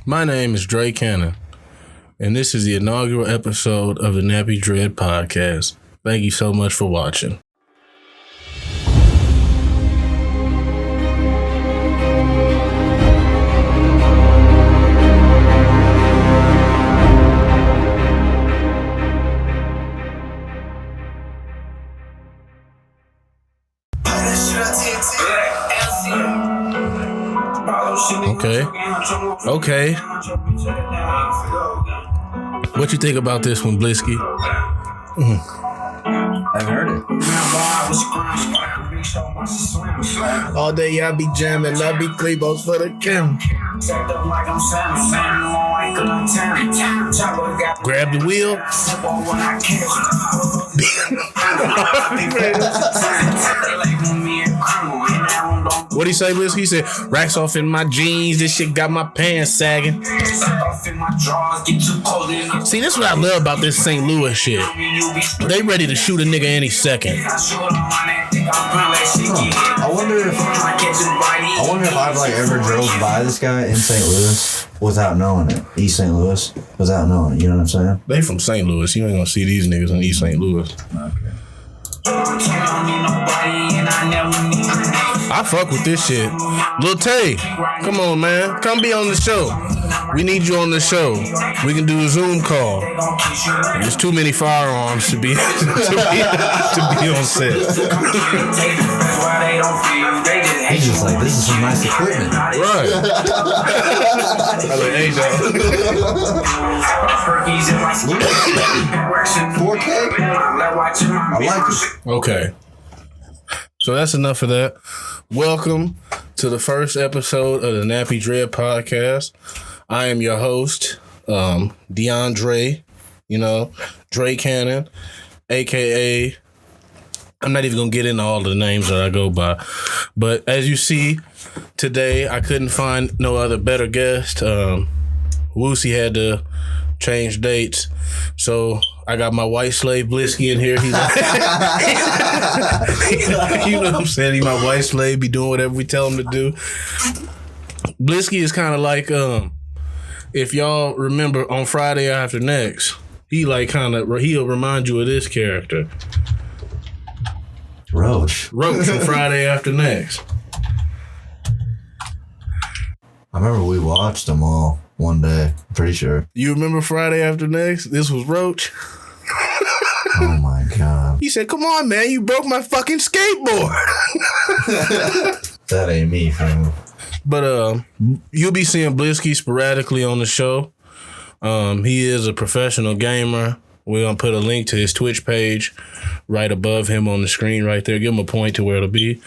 My name is Dre Cannon, and this is the inaugural episode of the Nappy Dread Podcast. Thank you so much for watching. Okay. What you think about this one, Bliskiii? I've heard it. All day I be jamming, I be Clebos for the Kim. Grab the wheel. What'd he say, Bliskiii? He said, racks off in my jeans, this shit got my pants sagging. See, this is what I love about this St. Louis shit. They ready to shoot a nigga any second. I wonder if I've like ever drove by this guy in St. Louis without knowing it. East St. Louis without knowing it. You know what I'm saying? They from St. Louis. You ain't gonna see these niggas in East St. Louis. Okay. I fuck with this shit. Lil Tay, come on, man. Come be on the show. We need you on the show. We can do a Zoom call. There's too many firearms to be to be on set. He's just like, this is some nice equipment. Right. I like, hey, dog. 4K? I like it. Okay. So that's enough of that. Welcome to the first episode of the Nappy Dread Podcast. I am your host, DeAndre, Dre Cannon, a.k.a. I'm not even going to get into all the names that I go by. But as you see, today I couldn't find no other better guest. Woosie had to change dates. So I got my white slave Bliskiii in here. He's like, you know what I'm saying? He's my white slave, be doing whatever we tell him to do. Bliskiii is kind of like, if y'all remember on Friday After Next, he'll remind you of this character. Roach from Friday After Next. I remember we watched them all one day. I'm pretty sure. You remember Friday After Next? This was Roach. Oh my God. He said, come on, man, you broke my fucking skateboard. That ain't me, fam. But you'll be seeing Bliskiii sporadically on the show. He is a professional gamer. We're going to put a link to his Twitch page right above him on the screen right there. Give him a point to where it'll be.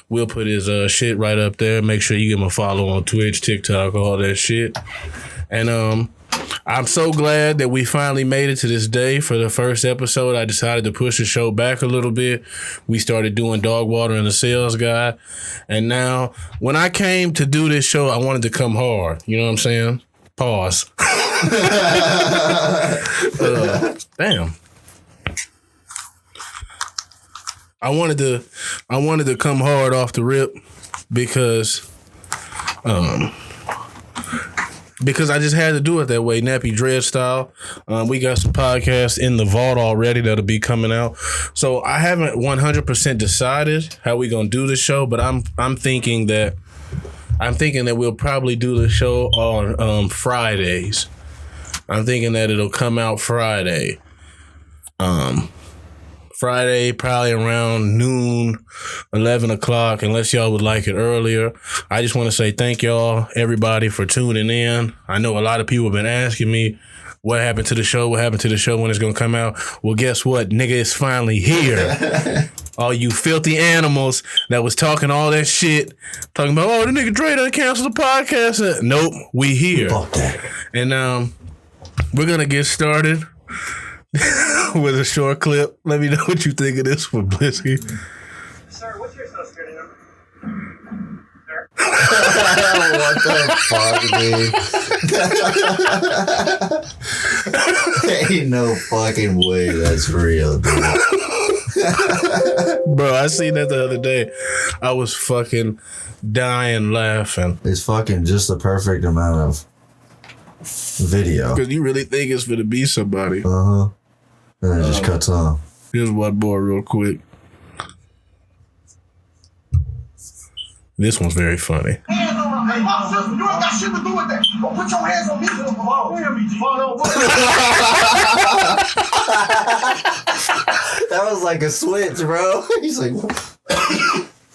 We'll put his shit right up there. Make sure you give him a follow on Twitch, TikTok, all that shit. And I'm so glad that we finally made it to this day. For the first episode, I decided to push the show back a little bit. We started doing Dog Water and the Sales Guy. And now, when I came to do this show, I wanted to come hard. You know what I'm saying? Pause. Damn. I wanted to come hard off the rip because I just had to do it that way, Nappy Dread style. We got some podcasts in the vault already that'll be coming out. So I haven't 100% decided how we gonna do the show, but I'm thinking that we'll probably do the show on Fridays. I'm thinking that it'll come out Friday. Friday, probably around noon, 11 o'clock, unless y'all would like it earlier. I just want to say thank y'all, everybody, for tuning in. I know a lot of people have been asking me, what happened to the show? What happened to the show? When it's going to come out? Well, guess what? Nigga, it's finally here. All you filthy animals that was talking all that shit, talking about, oh, the nigga Dre done canceled the podcast. Nope, we here. Fuck that. And we're going to get started with a short clip. Let me know what you think of this for Bliskiii. Sir, what's your social security number? Sir? What the fuck, dude? Ain't no fucking way that's real, dude. Bro, I seen that the other day. I was fucking dying laughing. It's fucking just the perfect amount of video. Because you really think it's going to be somebody. And then it just cuts off. Here's one more real quick. This one's very funny. Hands on my sister. You ain't got shit to do with that. Don't put your hands on me. That was like a switch, bro. He's like,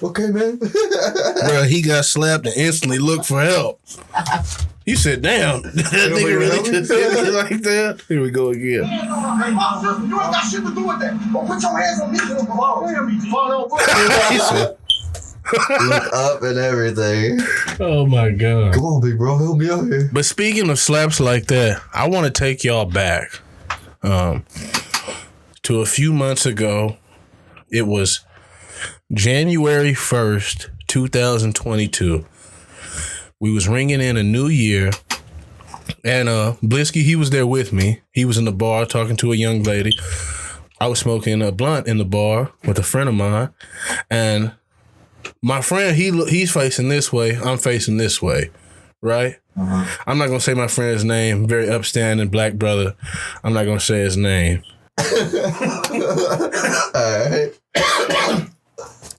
okay, man. Bro, he got slapped and instantly looked for help. He said, damn, that nigga really just hit me like that? Here we go again. Hands on my sister. You ain't got shit to do with that. Don't put your hands on me. He said, Look up and everything. oh my God. Come on, big bro. Help me out here. But speaking of slaps like that, I want to take y'all back to a few months ago. It was January 1st, 2022. We was ringing in a new year. And Bliskiii, he was there with me. He was in the bar talking to a young lady. I was smoking a blunt in the bar with a friend of mine. And my friend, he's facing this way. I'm facing this way, right? I'm not going to say my friend's name. Very upstanding black brother. I'm not going to say his name. All right.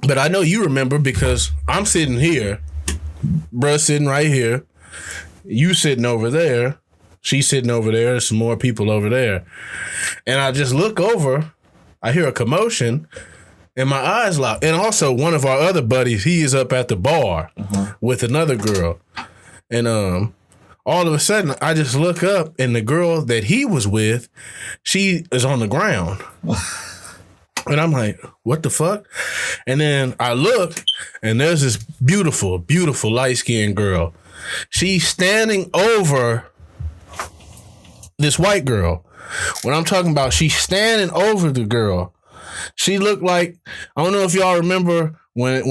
But I know you remember because I'm sitting here. Bruh sitting right here. You sitting over there. She's sitting over there. There's some more people over there. And I just look over. I hear a commotion. And my eyes lock. And also one of our other buddies, he is up at the bar with another girl. And all of a sudden, I just look up and the girl that he was with, she is on the ground. And I'm like, what the fuck? And then I look and there's this beautiful, beautiful light-skinned girl. She's standing over this white girl. When I'm talking about she's standing over the girl. She looked like, I don't know if y'all remember when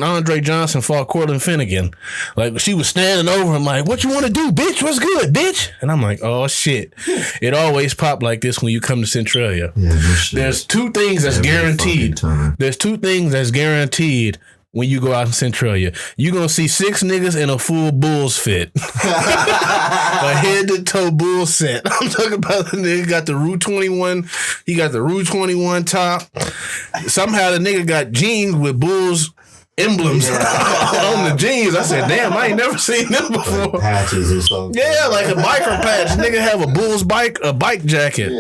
Andre Johnson fought Cortland Finnegan. Like, she was standing over him like, what you want to do, bitch? What's good, bitch? And I'm like, oh, shit. It always pop like this when you come to Centralia. Yeah, there's two things that's guaranteed. There's two things that's guaranteed when you go out in Centralia. You're going to see 6 niggas in a full Bulls fit. A head to toe bull set. I'm talking about the nigga got the Rue 21. He got the Rue 21 top. Somehow the nigga got jeans with Bulls emblems on the jeans. I said, damn, I ain't never seen them before. Like patches or something. Yeah, like a biker patch. Nigga have a Bulls bike jacket.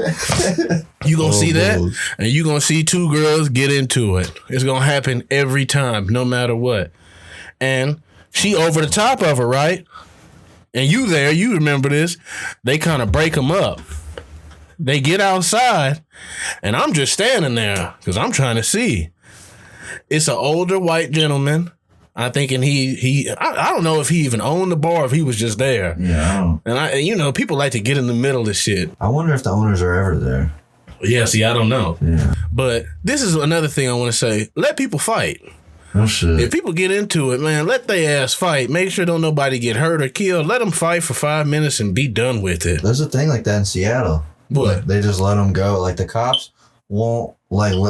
You gonna see that, and you gonna see 2 girls get into it. It's gonna happen every time, no matter what. And she over the top of her, right? And you remember this. They kind of break them up. They get outside, and I'm just standing there because I'm trying to see. It's an older white gentleman. I'm thinking I don't know if he even owned the bar, if he was just there. Yeah. And people like to get in the middle of shit. I wonder if the owners are ever there. Yeah, see, I don't know. Yeah. But this is another thing I want to say. Let people fight. Oh, shit. If people get into it, man, let their ass fight. Make sure don't nobody get hurt or killed. Let them fight for 5 minutes and be done with it. There's a thing like that in Seattle. What? Like, they just let them go. Like, the cops won't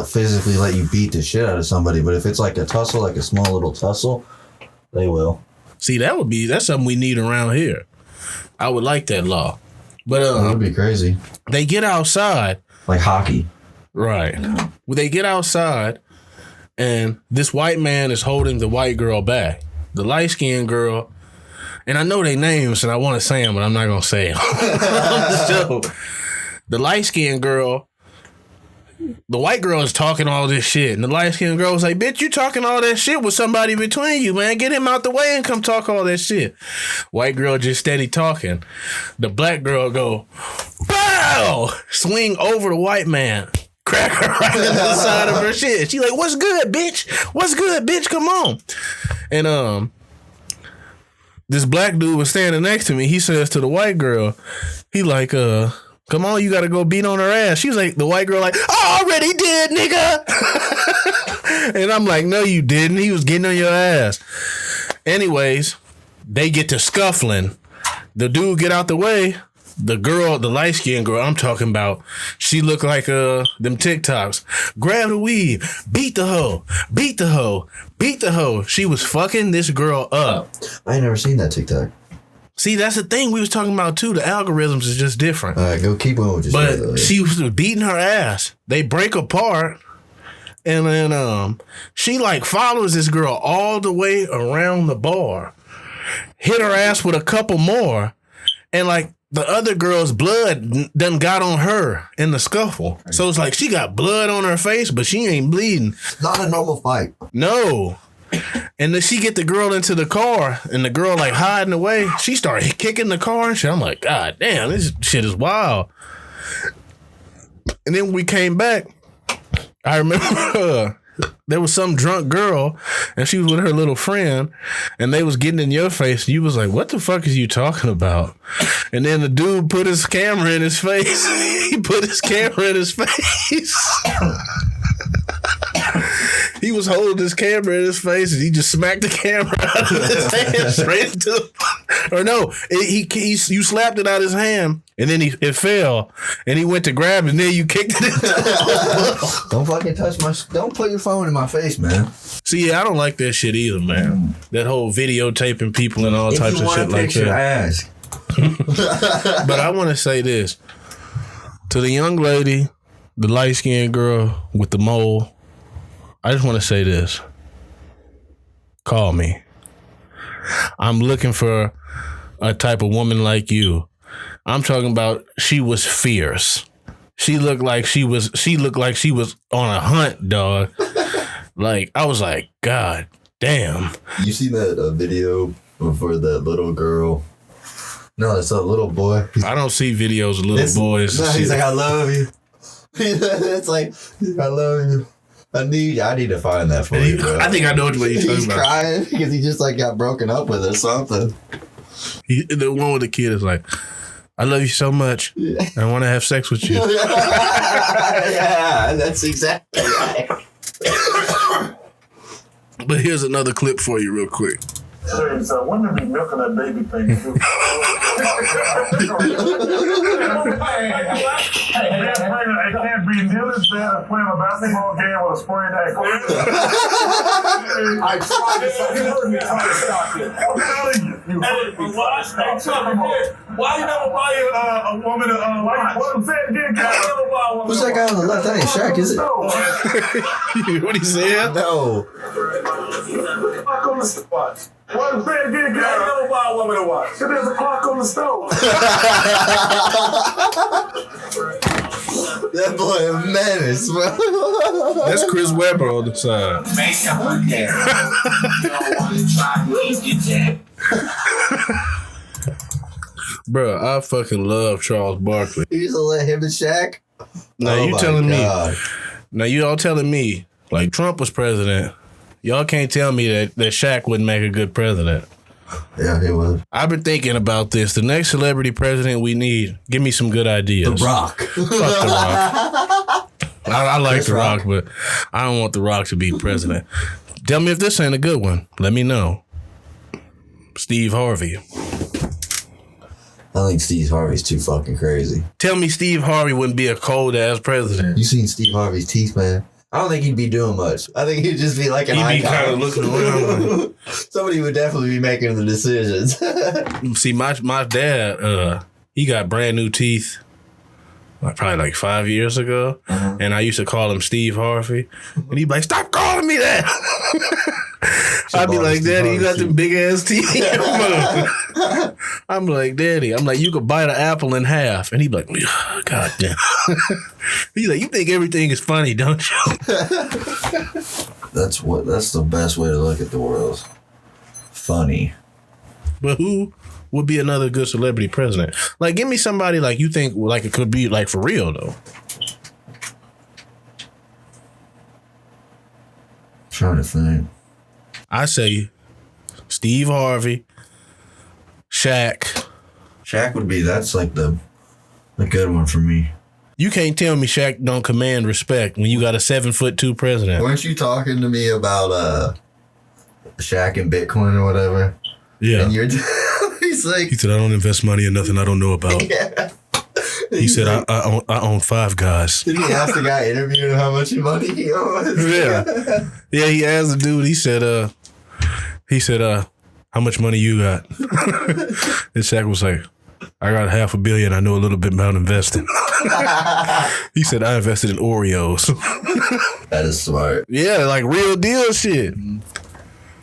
physically let you beat the shit out of somebody, but if it's like a tussle, like a small little tussle, they will. See, that's something we need around here. I would like that law. But that would be crazy. They get outside. Like hockey. Right. Well, they get outside and this white man is holding the white girl back. The light-skinned girl, and I know their names and I want to say them, but I'm not going to say them. So, the light-skinned girl, the white girl is talking all this shit, and the light-skinned girl was like, bitch, you talking all that shit with somebody between you, man. Get him out the way and come talk all that shit. White girl just steady talking. The black girl go, bow! Swing over the white man. Crack her right in the side of her shit. She like, what's good, bitch? What's good, bitch? Come on. And this black dude was standing next to me. He says to the white girl, he like, come on, you gotta go beat on her ass. She's like, the white girl like, I already did, nigga. And I'm like, no, you didn't. He was getting on your ass. Anyways, they get to scuffling. The dude get out the way. The girl, the light-skinned girl I'm talking about, she looked like them TikToks. Grab the weed, beat the hoe, beat the hoe, beat the hoe. She was fucking this girl up. I ain't never seen that TikTok. See, that's the thing we was talking about too. The algorithms is just different. All right, go keep on with your But story, she was beating her ass. They break apart. And then she like follows this girl all the way around the bar. Hit her ass with a couple more. And like the other girl's blood done got on her in the scuffle. So it's like she got blood on her face, but she ain't bleeding. Not a normal fight. No. And then she get the girl into the car and the girl like hiding away. She started kicking the car and shit. I'm like, God damn, this shit is wild. And then we came back. I remember there was some drunk girl and she was with her little friend and they was getting in your face. And you was like, what the fuck is you talking about? And then the dude put his camera in his face. He put his camera in his face. He was holding his camera in his face and he just smacked the camera out of his hand straight into or no, you slapped it out of his hand and then it fell and he went to grab it and then you kicked it into Don't fucking touch don't put your phone in my face, man. See, I don't like that shit either, man. That whole videotaping people and all types of shit like that. Ask. But I want to say this to the young lady, the light-skinned girl with the mole. I just want to say this. Call me. I'm looking for a type of woman like you. I'm talking about she was fierce. She looked like she was on a hunt, dog. Like, I was like, God damn. You seen that video for that little girl? No, it's a little boy. I don't see videos of little boys. No, he's like, I love you. It's like, I love you. I need to find that for you, bro. I think I know what you're talking about. He's crying because he just like got broken up with or something. The one with the kid is like, I love you so much. I want to have sex with you. Yeah, that's exactly right. But here's another clip for you real quick. Serious, I wonder if he's milking that baby thing too. It can't be nearly as bad as playing a basketball game with a sprained ankle. I tried to stop you. Heard me try to stop you. I'm telling you, you heard me try to stop you. Why you never buy a woman a watch? What I'm saying again, Who's that guy on the left? That ain't Shaq, is it? What he said? No. Clock on the stove. What I'm saying again, I never buy a woman a watch. Because there's a clock on the stove. That boy a menace, bro. That's Chris Webber on the side. Bro, I fucking love Charles Barkley. You used to let him and Shaq? Now Oh you my telling God. me. Now you all telling me, like Trump was president. Y'all can't tell me that Shaq wouldn't make a good president. Yeah, he was. I've been thinking about this. The next celebrity president we need, give me some good ideas. The Rock. Fuck The Rock. I like Chris The Rock, but I don't want The Rock to be president. Tell me if this ain't a good one. Let me know. Steve Harvey. I think Steve Harvey's too fucking crazy. Tell me Steve Harvey wouldn't be a cold-ass president. You seen Steve Harvey's teeth, man? I don't think he'd be doing much. I think he'd just be like an He'd be icon. kind of looking around. Somebody would definitely be making the decisions. See, my dad, he got brand new teeth probably like 5 years ago. Uh-huh. And I used to call him Steve Harvey. And he'd be like, stop calling me that. I'd be like, Daddy, you got them big ass teeth. I'm like, Daddy, you could bite an apple in half. And he'd be like, God damn. He's like, you think everything is funny, don't you? That's the best way to look at the world. Funny. But who would be another good celebrity president? Like, give me somebody like you think like it could be like for real though. Trying to think. I say Steve Harvey, Shaq. Shaq would be, that's like the good one for me. You can't tell me Shaq don't command respect when you got a 7'2" president. Weren't you talking to me about Shaq and Bitcoin or whatever? Yeah. And you're he's like, He said, I don't invest money in nothing I don't know about. yeah. He said, I own 5 guys. Did he ask the guy interviewing him how much money he owns? Yeah. Yeah, he asked the dude, he said, how much money you got? And Shaq was like, I got $500 million. I know a little bit about investing. He said, I invested in Oreos. That is smart. Yeah, like real deal shit.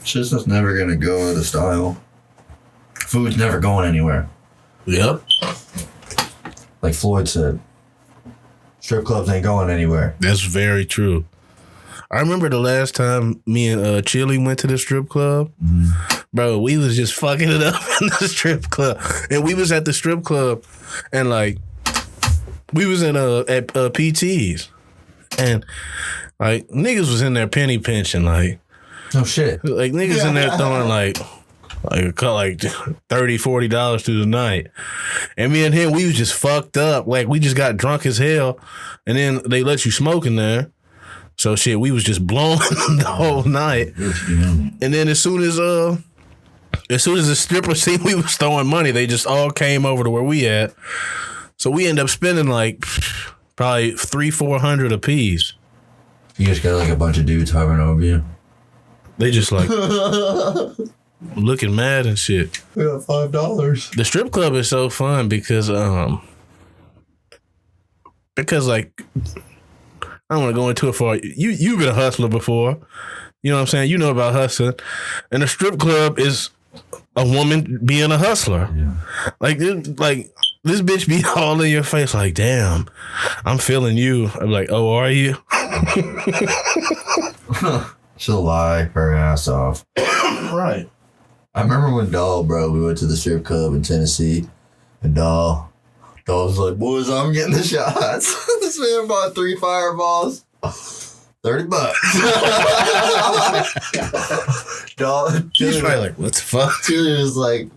Shit's just never gonna go out of style. Food's never going anywhere. Yep. Like Floyd said, strip clubs ain't going anywhere. That's very true. I remember the last time me and Chili went to the strip club. Bro, we was just fucking it up in the strip club. And we was at the strip club and like we was in at PT's. And like niggas was in there penny pinching like No shit. Like niggas in there throwing like $30, $40 through the night. And me and him, we was just fucked up. Like we just got drunk as hell. And then they let you smoke in there. So shit, we was just blowing the whole night. And then as soon as the stripper seen we was throwing money, they just all came over to where we at. So we end up spending like probably $300-$400 a piece. You just got like a bunch of dudes hovering over you. They just like looking mad and shit. We got $5. The strip club is so fun because like I don't want to go into it for you've been a hustler before. You know what I'm saying? You know about hustling. And the strip club is a woman being a hustler. Yeah. Like this bitch be all in your face like, damn, I'm feeling you. I'm like, oh, are you? She'll lie her ass off. Right. I remember when we went to the strip club in Tennessee, and Doll was like, boys, I'm getting the shots. This man bought 3 fireballs. $30. Doll, she's probably like, what the fuck? Julie was like,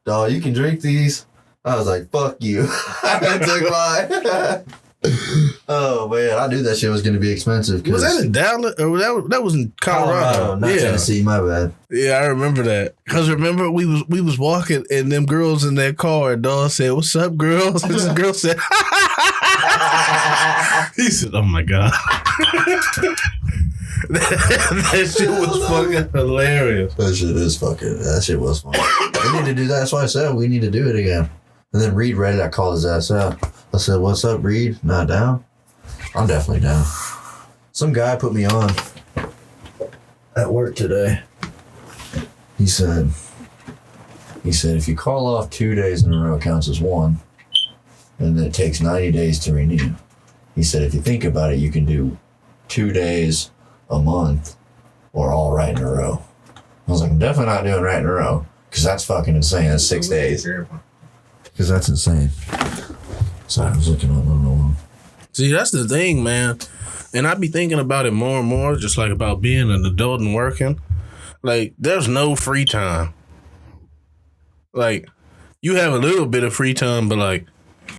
Doll, you can drink these. I was like, fuck you. I took mine. Oh man, I knew that shit was gonna be expensive. Was that in Dallas or that was in Colorado? Not Tennessee. My bad. Yeah, I remember that. Cause remember we was walking and them girls in that car and Dawn said, "What's up, girls?" And this girl said, he said, "Oh my god." that shit was fucking hilarious. That shit was fun. We need to do that. That's why I said we need to do it again. And then Reed read it. I called his ass out. I said, what's up, Reed? Not down? I'm definitely down. Some guy put me on at work today. He said, if you call off 2 days in a row, it counts as one. And then it takes 90 days to renew. He said, if you think about it, you can do 2 days a month or all right in a row. I was like, I'm definitely not doing right in a row because that's fucking insane. That's 6 days. Because that's insane. So I was looking on. See, that's the thing, man. And I be thinking about it more and more, just like about being an adult and working. Like, there's no free time. Like, you have a little bit of free time, but like...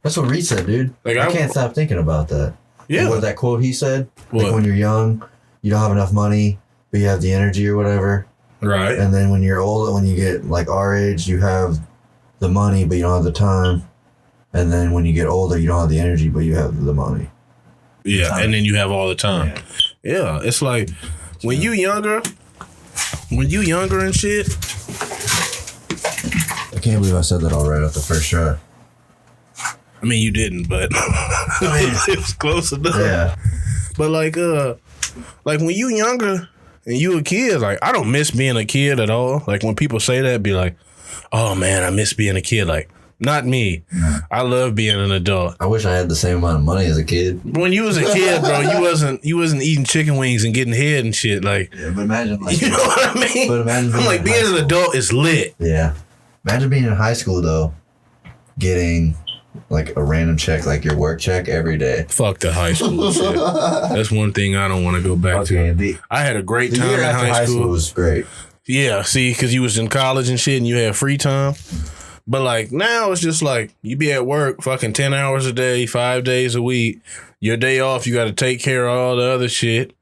That's what Reed said, dude. Like I can't stop thinking about that. Yeah. Like what that quote he said? What? Like when you're young, you don't have enough money, but you have the energy or whatever. Right. And then when you're older, when you get like our age, you have the money, but you don't have the time. And then when you get older, you don't have the energy, but you have the money. Yeah, and then you have all the time. Yeah, it's like when you younger and shit. I can't believe I said that all right off the first try. I mean, you didn't, but it was close enough. Yeah. But like when you younger and you a kid, like I don't miss being a kid at all. Like when people say that, be like, oh man, I miss being a kid. Like, not me. No. I love being an adult. I wish I had the same amount of money as a kid. When you was a kid, bro, you wasn't eating chicken wings and getting head and shit. Like, yeah, but imagine like, you know what I mean? But imagine I'm like being an adult is lit. Yeah. Imagine being in high school though, getting like a random check, like your work check every day. Fuck the high school shit. That's one thing I don't want to go back to. I had a great time in high school. It was great. Yeah, see, because you was in college and shit and you had free time. But like now it's just like you be at work fucking 10 hours a day, 5 days a week. Your day off, you got to take care of all the other shit.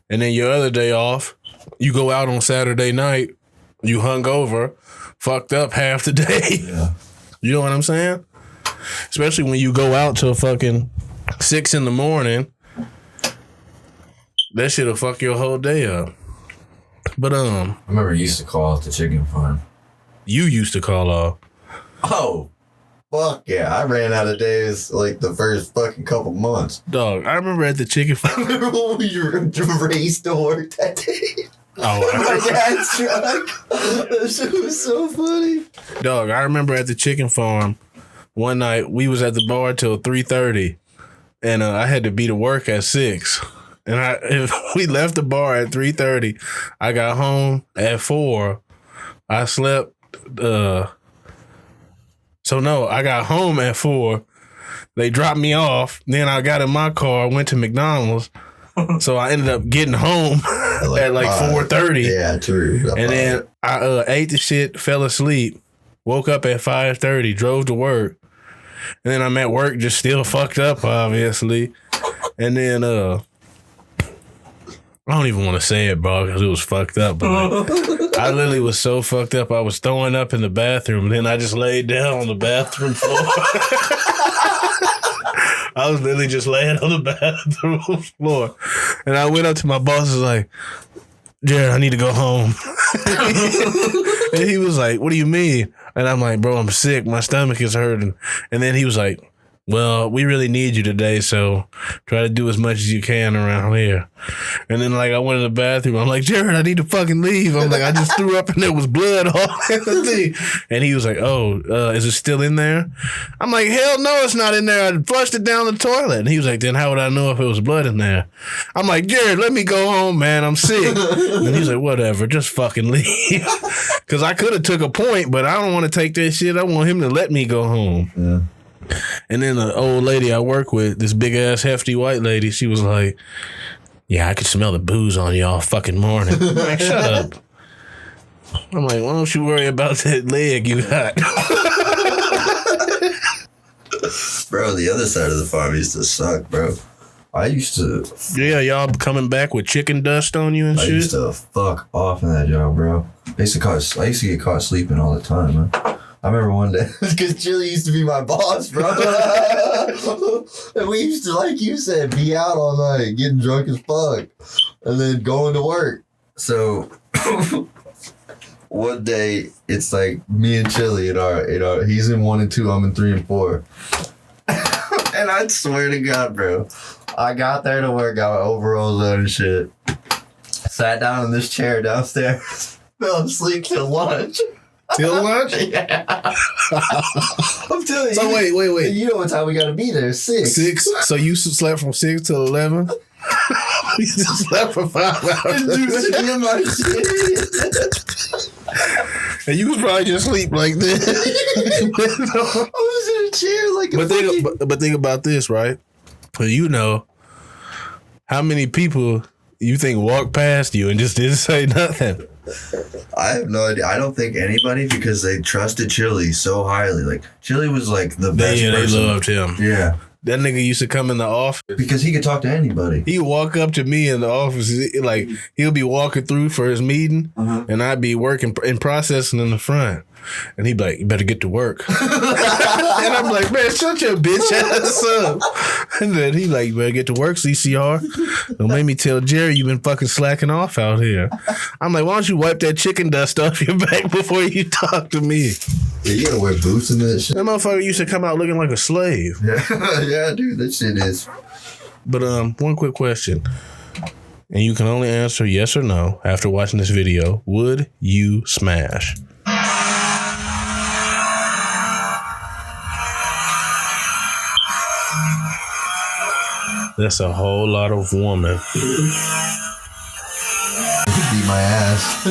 And then your other day off, you go out on Saturday night, you hungover, fucked up half the day. Yeah. You know what I'm saying? Especially when you go out till fucking 6 a.m. That shit'll fuck your whole day up. But I remember you used to call it the chicken farm. you used to call off. Oh, fuck yeah. I ran out of days like the first fucking couple months. Dog, I remember at the chicken farm. Remember when we raced to work that day? Oh, My dad's truck. That shit was so funny. Dog, I remember at the chicken farm one night we was at the bar till 3:30, and I had to be to work at 6. And we left the bar at 3:30. I got home at 4. I slept. I got home at 4. They dropped me off. Then I got in my car, went to McDonald's. So I ended up getting home at like 4:30. Yeah, true. And then I ate the shit, fell asleep, woke up at 5:30, drove to work. And then I'm at work just still fucked up, obviously. And then I don't even want to say it, bro, because it was fucked up. But I literally was so fucked up. I was throwing up in the bathroom. And then I just laid down on the bathroom floor. I was literally just laying on the bathroom floor. And I went up to my boss and was like, Jared, I need to go home. And he was like, what do you mean? And I'm like, bro, I'm sick. My stomach is hurting. And then he was like, well, we really need you today, so try to do as much as you can around here. And then, like, I went in the bathroom. I'm like, Jared, I need to fucking leave. I'm like, I just threw up and there was blood all in the thing. And he was like, oh, is it still in there? I'm like, hell no, it's not in there. I flushed it down the toilet. And he was like, then how would I know if it was blood in there? I'm like, Jared, let me go home, man. I'm sick. And he's like, whatever, just fucking leave. Because I could have took a point, but I don't want to take that shit. I want him to let me go home. Yeah. And then the old lady I work with, this big ass hefty white lady, she was like, yeah, I could smell the booze on you all fucking morning. I'm like, shut up. I'm like, why don't you worry about that leg you got? Bro, the other side of the farm used to suck, bro. I used to... Yeah, y'all coming back with chicken dust on you and shit? I used to fuck off in that job, bro. I used to get caught sleeping all the time, man. I remember one day, because Chili used to be my boss, bro. And we used to, like you said, be out all night, getting drunk as fuck, and then going to work. So, one day, it's like me and Chili in our, he's in 1 and 2, I'm in 3 and 4. And I swear to God, bro, I got there to work, got my overalls on and shit, sat down in this chair downstairs, fell asleep till lunch. Till lunch? Yeah. I'm telling you. So wait. You know what time we gotta be there? 6. 6? So you slept from 6 till 11? You just slept for 5 hours. In my shit. And you was probably just sleep like this. I was in a chair like but think about this, right? You know, how many people you think walked past you and just didn't say nothing? I have no idea. I don't think anybody, because they trusted Chili so highly. Like, Chili was like the best person. They loved him. Yeah. That nigga used to come in the office. Because he could talk to anybody. He would walk up to me in the office, like, he'll be walking through for his meeting, and I'd be working and processing in the front. And he'd be like, you better get to work. And I'm like, man, shut your bitch ass up. And then he's like, you better get to work, CCR. Don't make me tell Jerry you've been fucking slacking off out here. I'm like, why don't you wipe that chicken dust off your back before you talk to me? Yeah, you gotta wear boots and that shit. That motherfucker used to come out looking like a slave. Yeah, dude, that shit is. But one quick question. And you can only answer yes or no after watching this video. Would you smash? That's a whole lot of woman. Beat my ass.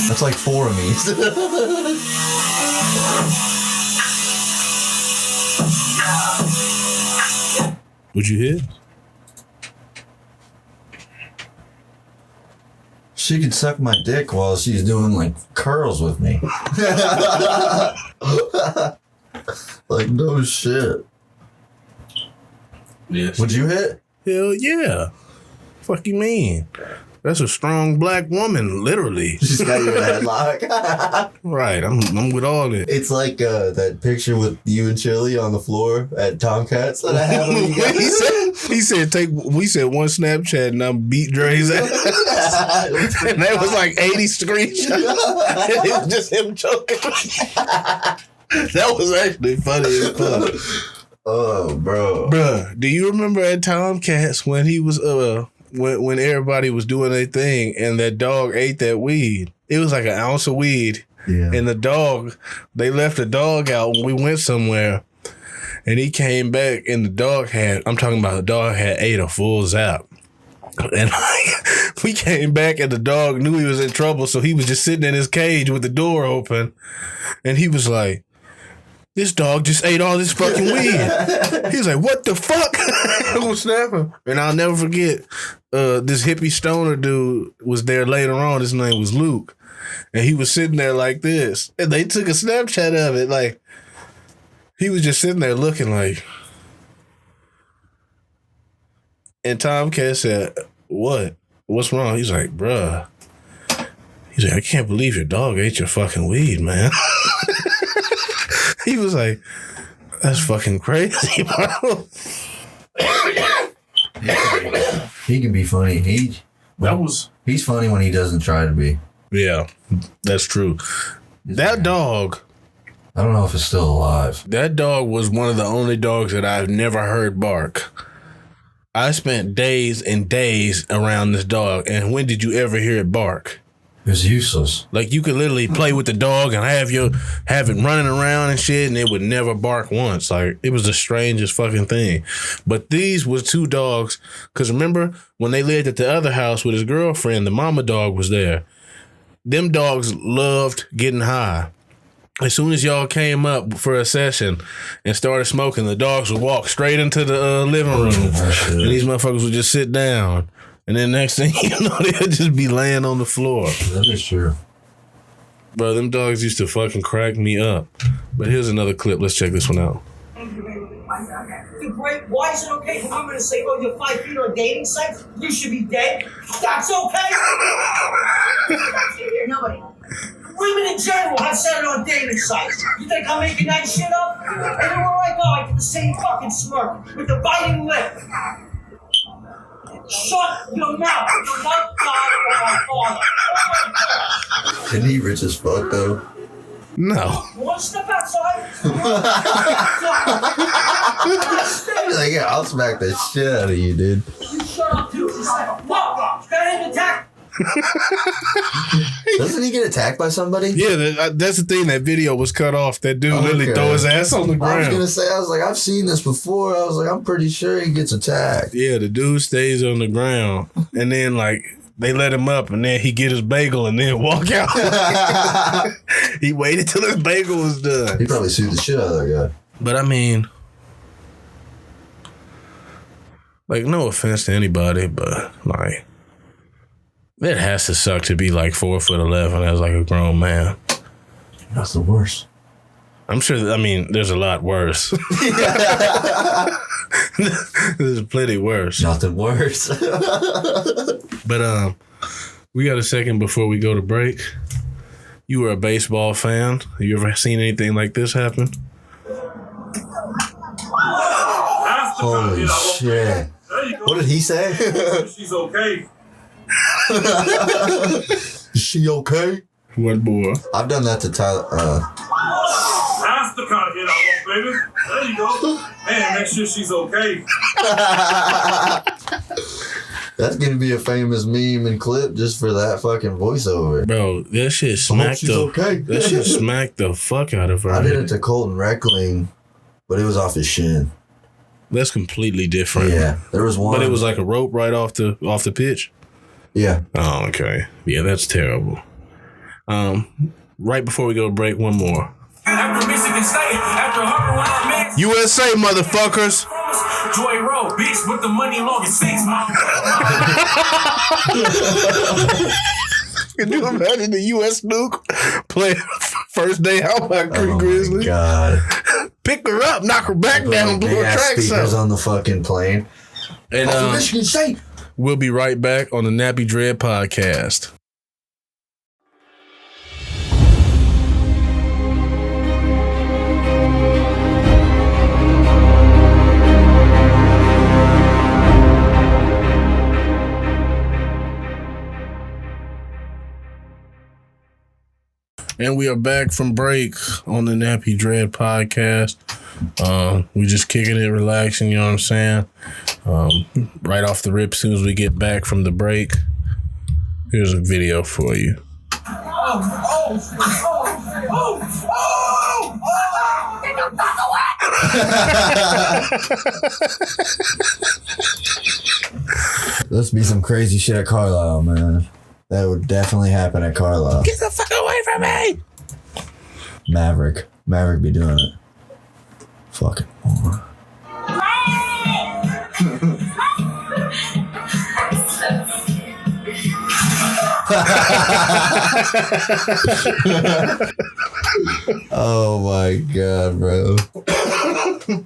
That's like 4 of me. Would you hit? She could suck my dick while she's doing like curls with me. Like, no shit. Yes. Would you hit? Hell yeah. Fuck you mean? That's a strong black woman, literally. She's got you in a headlock. Right, I'm with all it. It's like that picture with you and Chili on the floor at Tomcats that I have on you guys. he said we said one Snapchat and I beat Dre's ass. And that was like 80 screenshots. It was just him choking. That was actually funny as fuck. Oh, bro. Bruh, do you remember at Tomcats when he was when everybody was doing their thing and that dog ate that weed? It was like an ounce of weed. Yeah. And they left the dog out when we went somewhere. And he came back and the dog had ate a full zap. And we came back and the dog knew he was in trouble. So he was just sitting in his cage with the door open. And he was like, this dog just ate all this fucking weed. He was like, what the fuck? I was snapping. And I'll never forget, this hippie stoner dude was there later on. His name was Luke. And he was sitting there like this. And they took a Snapchat of it. Like, he was just sitting there looking like. And Tomcat said, what? What's wrong? He's like, bruh. He's like, I can't believe your dog ate your fucking weed, man. He was like, that's fucking crazy, bro. He can be funny. He's funny when he doesn't try to be. Yeah, that's true. That dog, I don't know if it's still alive. that dog was one of the only dogs that I've never heard bark. I spent days and days around this dog, and when did you ever hear it bark? It was useless. Like, you could literally play with the dog and have it running around and shit, and it would never bark once. Like, it was the strangest fucking thing. But these was two dogs, because remember when they lived at the other house with his girlfriend, the mama dog was there. Them dogs loved getting high. As soon as y'all came up for a session and started smoking, the dogs would walk straight into the living room, and these motherfuckers would just sit down. And then next thing you know, they'll just be laying on the floor. That is true. Bro, them dogs used to fucking crack me up. But here's another clip. Let's check this one out. Why is it okay for women to say, oh, you're 5 feet on dating sites? You should be dead. That's okay. Nobody. Women in general have said it on dating sites. You think I'm making that shit up? Everywhere I go, I get the same fucking smirk with the biting lip. Shut your mouth. You're not God or my father. Isn't he rich as fuck, though? No. You want to step outside? I'd be like, yeah, I'll smack the shit out of you, dude. You shut up, too. What? Got him attacked. Doesn't he get attacked by somebody? Yeah, that's the thing. That video was cut off. That dude literally throw his ass on the ground. I was like, I've seen this before. I was like, I'm pretty sure he gets attacked. Yeah, the dude stays on the ground. And then, like, they let him up, and then he get his bagel and then walk out. He waited till his bagel was done. He probably sued the shit out of that guy. But, I mean, like, no offense to anybody, but, like, it has to suck to be like 4'11" as like a grown man. That's the worst. I'm sure there's a lot worse. There's plenty worse. Nothing worse. But we got a second before we go to break. You were a baseball fan. Have you ever seen anything like this happen? Holy shit. What did he say? She's okay. Is she okay? What boy? I've done that to Tyler. That's the kind of hit I want, baby. There you go. Man, make sure she's okay. That's gonna be a famous meme and clip just for that fucking voiceover. Bro, that shit smacked that shit smacked the fuck out of her. I did it to Colton Reckling, but it was off his shin. That's completely different. Yeah, there was one. But it was like a rope right off the pitch. Yeah. Oh, okay. Yeah, that's terrible. Right before we go to break, one more. After Michigan State, after Harvard, USA, motherfuckers. Joy Road, bitch, with the money long as 6 months. Can you imagine the U.S. nuke playing first day out by Creek Grizzly? God. Pick her up, knock her back down, blew her tracks speakers up. on the fucking plane. And After Michigan State, We'll be right back on the Nappy Dread Podcast. And we are back from break on the Nappy Dread Podcast. We just kicking it, relaxing, you know what I'm saying? Right off the rip, as soon as we get back from the break, here's a video for you. Let's be some crazy shit at Carlisle, man. That would definitely happen at Carlisle. Get the fuck away from me! Maverick be doing it. Fucking moron. Oh my god, bro.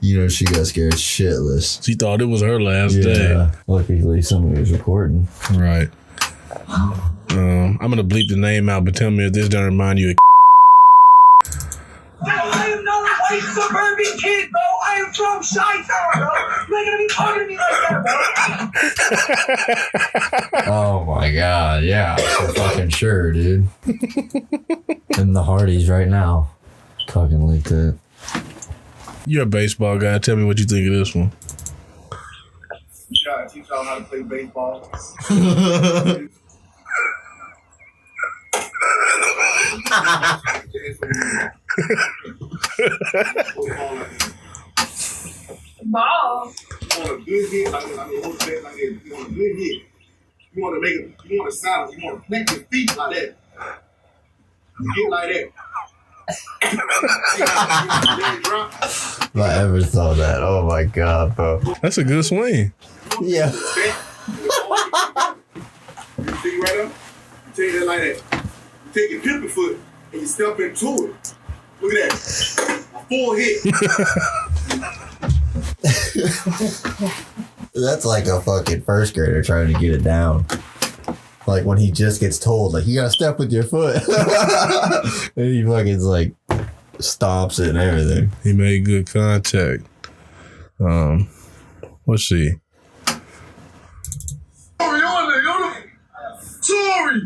You know she got scared shitless. She thought it was her last day. Luckily somebody was recording. Right. I'm gonna bleep the name out, but tell me if this doesn't remind you of I am no white suburban kid, bro. I am from Chi-Town, bro. You ain't gonna be talking to me like that, bro. Oh my god, yeah. For fucking sure, dude. In the Hardys right now. Talking like that. You're a baseball guy. Tell me what you think of this one. You gotta teach y'all how to play baseball. Ball. You want a good hit, you want a good hit. You want to make it, you want to silence, you want to plant your feet like that. Get like that. If I ever saw that, oh my god, bro. That's a good swing. Yeah. You see right up? You take that like that. You take your pivot foot and you step into it. Look at that. A full hit. That's like a fucking first grader trying to get it down. Like when he just gets told, like, you gotta step with your foot. And he fucking like stomps it and everything. He made good contact. Let's see. Sorry.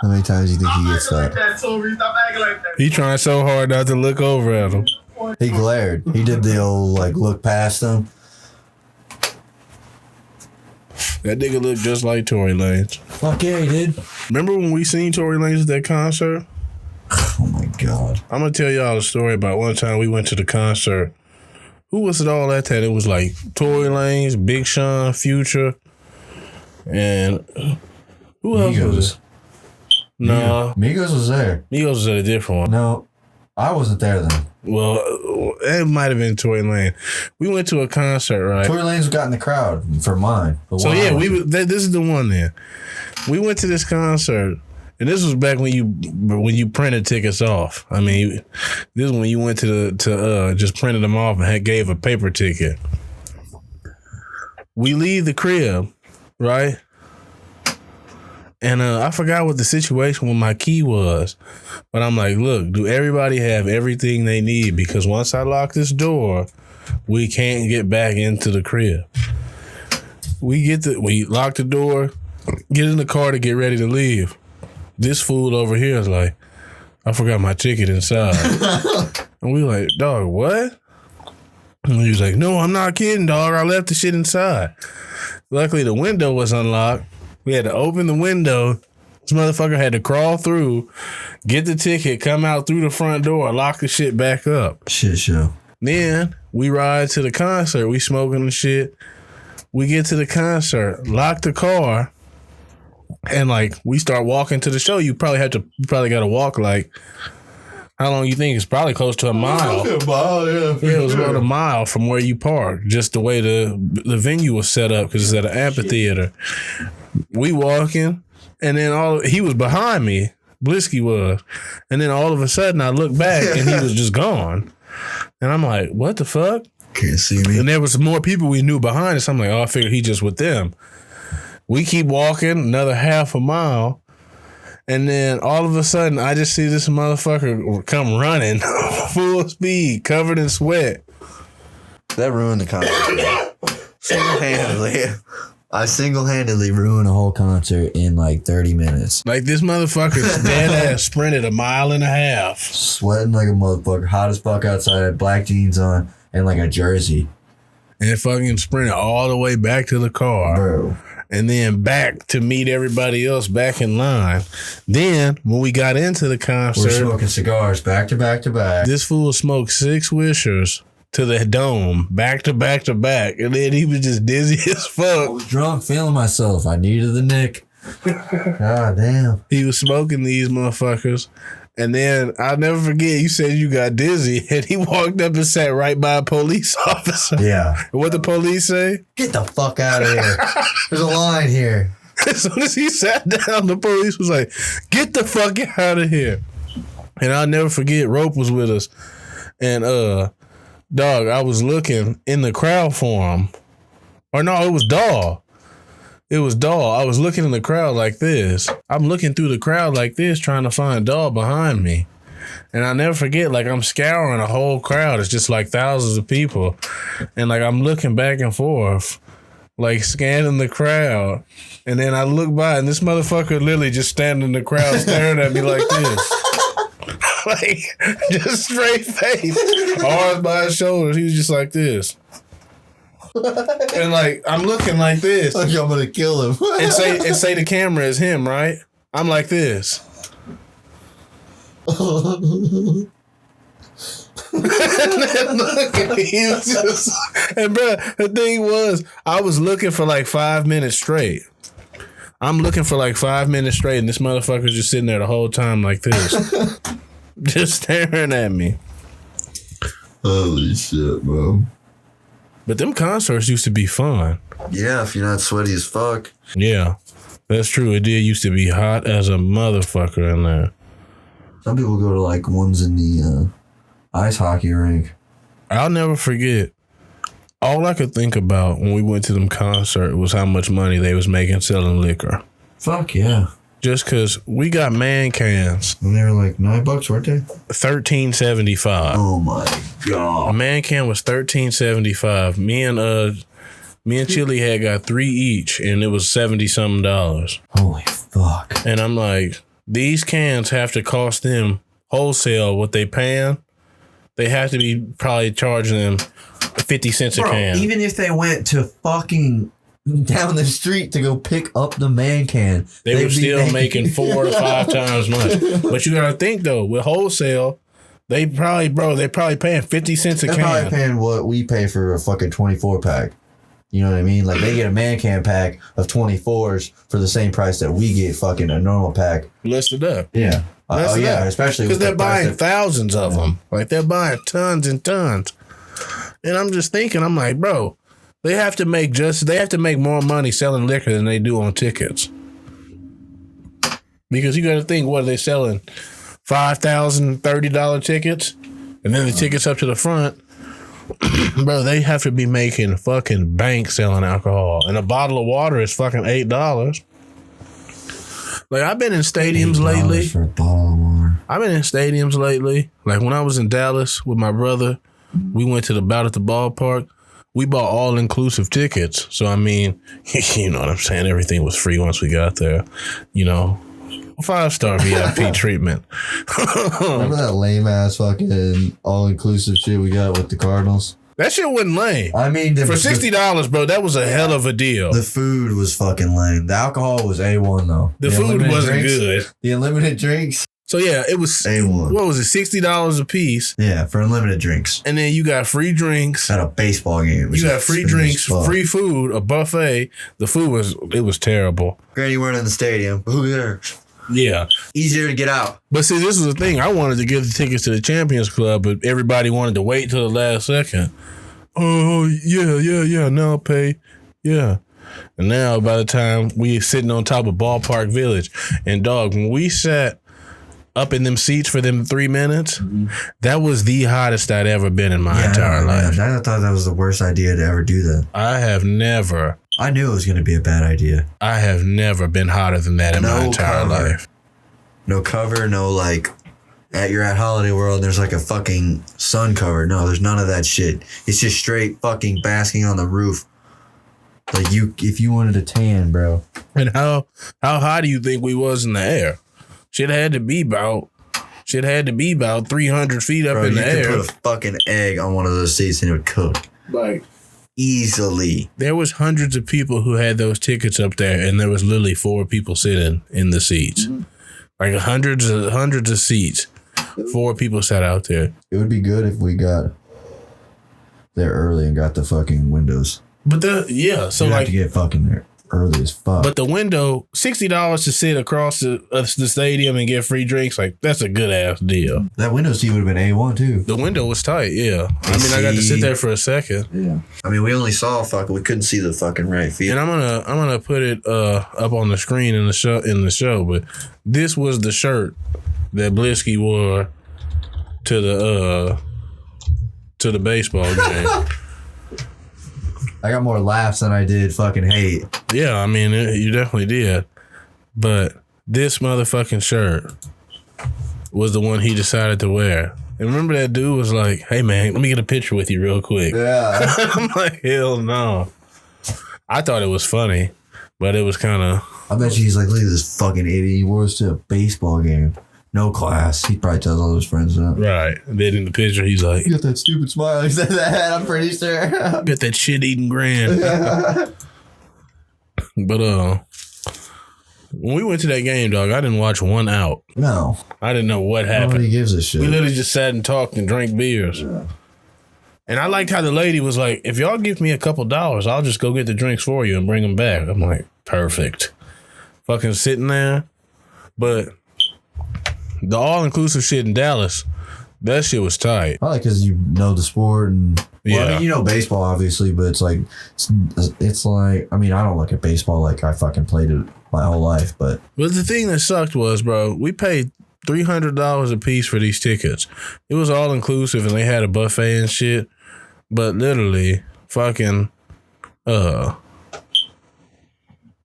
How many times do you think he gets that? Stop acting like that. He trying so hard not to look over at him. He glared. He did the old like look past him. That nigga looked just like Tory Lanez. Fuck yeah, he did. Remember when we seen Tory Lanez at that concert? Oh my god. I'm gonna tell y'all a story about one time we went to the concert. Who was it all at that? It was like Tory Lanez, Big Sean, Future, and who else was it? No. Migos was there. Migos was at a different one. No, I wasn't there then. Well, it might have been Tory Lanez. We went to a concert, right? Tory Lanez got in the crowd for mine. So yeah, this is the one there. We went to this concert, and this was back when you printed tickets off. I mean, this is when you went to just printed them off and gave a paper ticket. We leave the crib, right? And I forgot what the situation with my key was. But I'm like, look, do everybody have everything they need? Because once I lock this door, we can't get back into the crib. We lock the door, get in the car to get ready to leave. This fool over here is like, I forgot my ticket inside. And we like, dog, what? And he was like, no, I'm not kidding, dog. I left the shit inside. Luckily, the window was unlocked. We had to open the window. This motherfucker had to crawl through, get the ticket, come out through the front door, lock the shit back up. Shit show. Then we ride to the concert. We smoking the shit. We get to the concert, lock the car, and like we start walking to the show. You probably got to walk like, how long you think? It's probably close to a mile. A mile, yeah. Yeah, it was about a mile from where you parked. Just the way the venue was set up because it's at an amphitheater. We walking, and then he was behind me. Bliskiii was, and then all of a sudden I look back and he was just gone. And I'm like, what the fuck? Can't see me. And there was more people we knew behind us. I'm like, oh, I figured he just with them. We keep walking another half a mile. And then all of a sudden, I just see this motherfucker come running full speed, covered in sweat. That ruined the concert. Single-handedly. I single-handedly ruined a whole concert in like 30 minutes. Like this motherfucker dead ass sprinted 1.5 miles. Sweating like a motherfucker. Hot as fuck outside. Had black jeans on and like a jersey. And fucking sprinted all the way back to the car. Bro. And then back to meet everybody else back in line. Then, when we got into the concert... We're smoking cigars back to back to back. This fool smoked 6 wishers to the dome, back to back to back. And then he was just dizzy as fuck. I was drunk, feeling myself. I needed the nick. God damn. He was smoking these motherfuckers. And then, I'll never forget, you said you got dizzy. And he walked up and sat right by a police officer. Yeah. What the police say? Get the fuck out of here. There's a line here. As soon as he sat down, the police was like, get the fuck out of here. And I'll never forget, Rope was with us. And, dog, I was looking in the crowd for him. Or no, it was Daw. It was Daw. I was looking in the crowd like this. I'm looking through the crowd like this, trying to find Daw behind me. And I'll never forget, like, I'm scouring a whole crowd. It's just like thousands of people. And, like, I'm looking back and forth, like, scanning the crowd. And then I look by, and this motherfucker literally just standing in the crowd staring at me like this. Like, just straight face. Arms by his shoulders. He was just like this. And, like, I'm looking like this. Like I'm gonna kill him. and say the camera is him, right? I'm like this. And bro, the thing was, I was looking for like 5 minutes straight. I'm looking for like 5 minutes straight, and this motherfucker's just sitting there the whole time like this. Just staring at me. Holy shit, bro. But them concerts used to be fun. Yeah, if you're not sweaty as fuck. Yeah, that's true. It did used to be hot as a motherfucker in there. Some people go to like ones in the ice hockey rink. I'll never forget. All I could think about when we went to them concerts was how much money they was making selling liquor. Fuck yeah. Just because we got man cans. And they were like $9, weren't they? $13.75. Oh my A god. man can was $13.75. Me and Chili had got 3 each, and it was $70-something. Holy fuck. And I'm like, these cans have to cost them wholesale what they paying. They have to be probably charging them 50 cents a can. Even if they went to fucking down the street to go pick up the man can, they were still making 4 to 5 times much. But you gotta think though, with wholesale, they probably paying 50 cents a They're can. probably paying what we pay for a fucking 24 pack. You know what I mean? Like they get a man can pack of 24s for the same price that we get fucking a normal pack. Listed up. Yeah. Yeah, especially because they're buying that, thousands of them. Like they're buying tons and tons. And I'm just thinking, I'm like, bro, they have to make more money selling liquor than they do on tickets. Because you got to think, what are they selling? $5,000, $30 tickets? And then the tickets up to the front. Bro, they have to be making fucking bank selling alcohol. And a bottle of water is fucking $8. Like, I've been in stadiums lately. For a bottle of water. I've been in stadiums lately. Like, when I was in Dallas with my brother, we went to the bout at the ballpark. We bought all-inclusive tickets. So, I mean, you know what I'm saying? Everything was free once we got there. You know, 5-star VIP treatment. Remember that lame-ass fucking all-inclusive shit we got with the Cardinals? That shit wasn't lame. I mean, for $60, bro, that was a hell of a deal. The food was fucking lame. The alcohol was A1, though. The food wasn't good. The unlimited drinks. So, yeah, it was A1. What was it, $60 a piece? Yeah, for unlimited drinks. And then you got free drinks. At a baseball game. You got free drinks, free food, a buffet. The food was terrible. Granted, you weren't in the stadium, but who cares? Yeah. Easier to get out. But see, this was the thing. I wanted to get the tickets to the Champions Club, but everybody wanted to wait till the last second. Oh, yeah, now I'll pay. Yeah. And now, by the time we sitting on top of Ballpark Village, and dog, when we sat up in them seats for them 3 minutes. That was the hottest I'd ever been in my entire life. I thought that was the worst idea to ever do that. I knew it was going to be a bad idea. I have never been hotter than that in my entire life. No cover, no like, you're at Holiday World and there's like a fucking sun cover. No, there's none of that shit. It's just straight fucking basking on the roof. Like if you wanted a tan, bro. And how high do you think we was in the air? Shit had to be about 300 feet up in the air. You could put a fucking egg on one of those seats and it would cook. Like easily. There was hundreds of people who had those tickets up there, and there was literally 4 people sitting in the seats. Like hundreds of seats. 4 people sat out there. It would be good if we got there early and got the fucking windows. But you have to get fucking there early as fuck. But the window, $60 to sit across the stadium and get free drinks, like that's a good ass deal. That window seat would have been A1 too. The window was tight, yeah. I mean, I got to sit there for a second. Yeah. I mean, we only saw we couldn't see the fucking right field. And I'm gonna put it up on the screen in the show. But this was the shirt that Bliskiii wore to the baseball game. I got more laughs than I did fucking hate. Yeah, I mean, you definitely did. But this motherfucking shirt was the one he decided to wear. And remember that dude was like, hey, man, let me get a picture with you real quick. Yeah. I'm like, hell no. I thought it was funny, but it was kind of... I bet you he's like, look at this fucking idiot. He wore us to a baseball game. No class. He probably tells all his friends that. Right. And then in the picture, he's like... You got that stupid smile. He said that, I'm pretty sure. Got that shit-eating grin. But when we went to that game, dog, I didn't watch one out. No. I didn't know what happened. Nobody gives a shit. We literally just sat and talked and drank beers. Yeah. And I liked how the lady was like, if y'all give me a couple dollars, I'll just go get the drinks for you and bring them back. I'm like, perfect. Fucking sitting there. But... the all-inclusive shit in Dallas, that shit was tight. Probably because you know the sport and... Well, I mean, you know baseball, obviously, but it's like... It's like... I mean, I don't look at baseball like I fucking played it my whole life, but... But the thing that sucked was, bro, we paid $300 a piece for these tickets. It was all-inclusive, and they had a buffet and shit. But literally, fucking...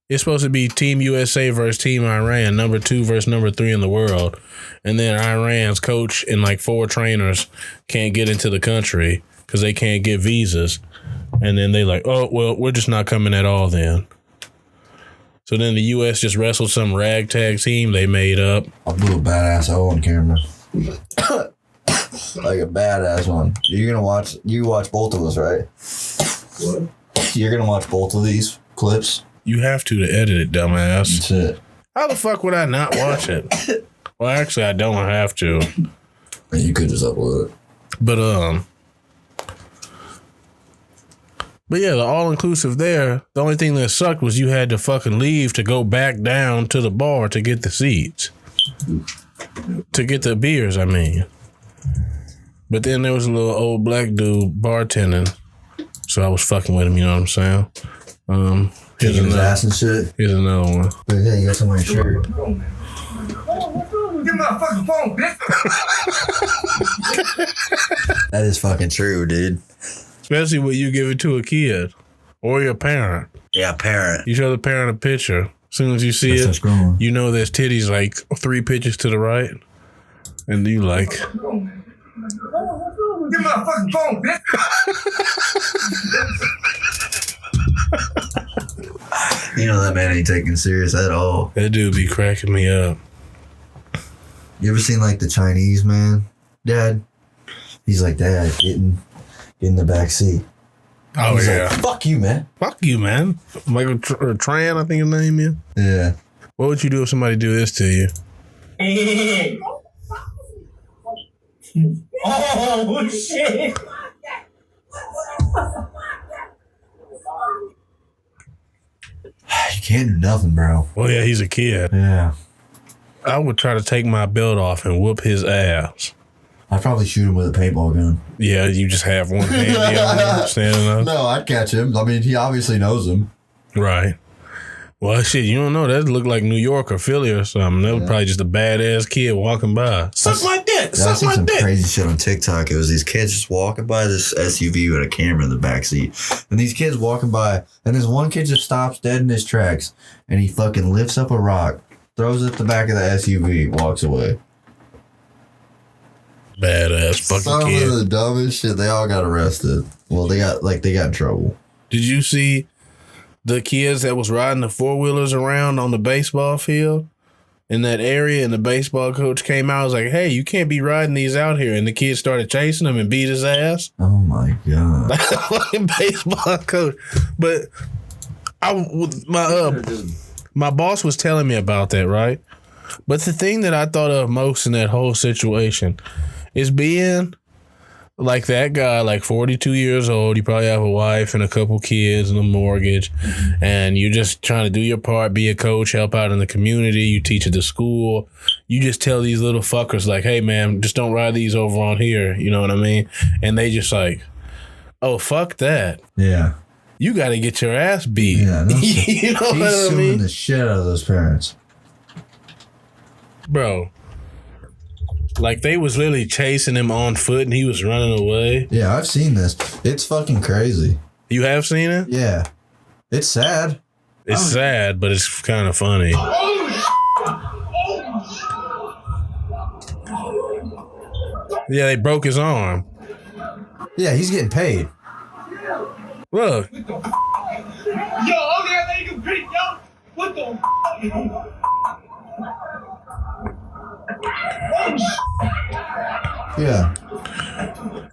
It's supposed to be Team USA versus Team Iran, number 2 versus number 3 in the world. And then Iran's coach and like 4 trainers can't get into the country because they can't get visas. And then they like, oh, well, we're just not coming at all then. So then the U.S. just wrestled some ragtag team they made up. I'll do a badass hole on camera. Like a badass one. You watch both of us, right? What? You're going to watch both of these clips? You have to edit it, dumbass. That's it. How the fuck would I not watch it? Well, actually, I don't have to. You could just upload it. But yeah, the all-inclusive there, the only thing that sucked was you had to fucking leave to go back down to the bar to get the seats. To get the beers, I mean. But then there was a little old black dude bartending. So I was fucking with him, you know what I'm saying? Kicking his ass and shit. Here's another one. But yeah, you got somebody's shirt. Give me my fucking phone, bitch. That is fucking true, dude. Especially when you give it to a kid or your parent. Yeah, parent. You show the parent a picture. As soon as you see it, you know there's titties like 3 pitches to the right. And you like... Give me my fucking phone, bitch. You know that man ain't taking serious at all. That dude be cracking me up. You ever seen like the Chinese man? Dad? He's like, Dad, get in the back seat. Oh, He's yeah. like, fuck you, man. Fuck you, man. Michael Tran, I think his name is. Yeah. What would you do if somebody do this to you? Oh, shit. You can't do nothing, bro. Well, yeah, he's a kid. Yeah. I would try to take my belt off and whoop his ass. I'd probably shoot him with a paintball gun. Yeah, you just have one hand standing up. No, I'd catch him. I mean, he obviously knows him. Right. Well, shit, you don't know. That looked like New York or Philly or something. That was probably just a badass kid walking by. Suck my dick. I Suck seen my some dick. crazy shit on TikTok. It was these kids just walking by this SUV with a camera in the backseat. And these kids walking by, and this one kid just stops dead in his tracks, and he fucking lifts up a rock, throws it at the back of the SUV, walks away. Badass fucking Some kid. of the dumbest shit. They all got arrested. Well, they got in trouble. Did you see the kids that was riding the 4-wheelers around on the baseball field in that area? And the baseball coach came out and was like, hey, you can't be riding these out here. And the kids started chasing him and beat his ass. Oh my God. Like a fucking baseball coach. But my boss was telling me about that, right? But the thing that I thought of most in that whole situation is being like that guy, like 42 years old. You probably have a wife and a couple kids and a mortgage, and you're just trying to do your part, be a coach, help out in the community. You teach at the school. You just tell these little fuckers like, hey, man, just don't ride these over on here. You know what I mean? And they just like, oh, fuck that. Yeah. You got to get your ass beat. Yeah. No shit. You know He's what I suing mean? the shit out of those parents. Bro. Like, they was literally chasing him on foot and he was running away. Yeah, I've seen this. It's fucking crazy. You have seen it? Yeah. It's sad. It's sad, but it's kind of funny. Yeah, they broke his arm. Yeah, he's getting paid. Look. Yo, over there, they can beat, yo. What the Yeah.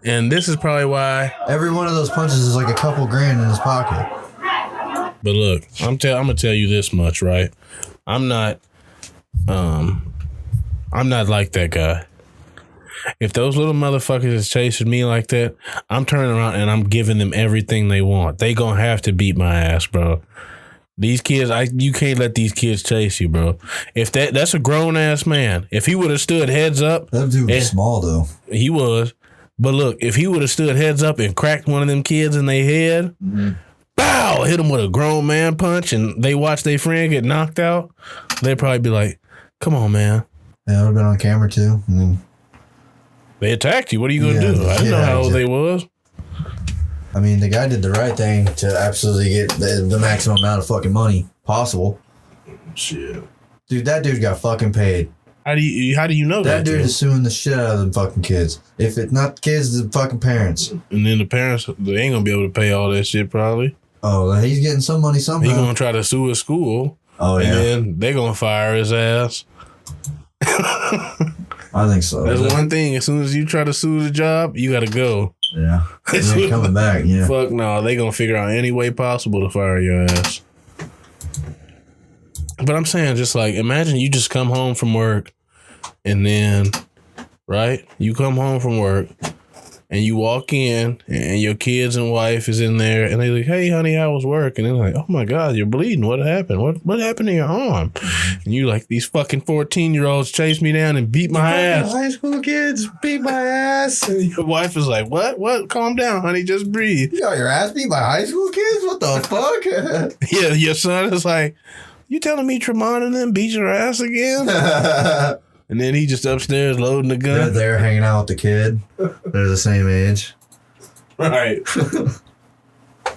And this is probably why. Every one of those punches is like a couple grand in his pocket. But look, I'm gonna tell you this much, right? I'm not like that guy. If those little motherfuckers is chasing me like that, I'm turning around and I'm giving them everything they want. They gonna have to beat my ass, bro. These kids, you can't let these kids chase you, bro. If that's a grown ass man. If he would have stood heads up, That dude was small though. he was. But look, if he would have stood heads up and cracked one of them kids in their head, bow, hit him with a grown man punch, and they watch their friend get knocked out, they'd probably be like, "Come on, man." Yeah, it would have been on camera too. I mean, They attacked you. What are you gonna Yeah, do? I didn't know yeah, how old exactly. they was. I mean, the guy did the right thing to absolutely get the maximum amount of fucking money possible. Shit. Dude, that dude got fucking paid. How do you know That that? dude dude? is suing the shit out of them fucking kids. If it's not the kids, the fucking parents. And then the parents, they ain't gonna be able to pay all that shit probably. Oh, he's getting some money somehow. He gonna try to sue his school. Oh, And yeah. then they gonna fire his ass. I think so. That's one thing. As soon as you try to sue the job, you gotta go. Yeah. He ain't coming back, yeah. Fuck no, they gonna figure out any way possible to fire your ass. But I'm saying, just like, imagine you just come home from work and then, right? You come home from work and you walk in and your kids and wife is in there and they're like, hey, honey, how was work? And they're like, oh my God, you're bleeding. What happened? What happened to your arm? And you like, these fucking 14-year-olds chased me down and beat my ass. High school kids beat my ass. And your wife is like, what? Calm down, honey. Just breathe. You got your ass beat by high school kids? What the fuck? Yeah, your son is like, you telling me Tremont and them beat your ass again? And then he just upstairs loading the They're gun. there hanging out with the kid. They're the same age. Right.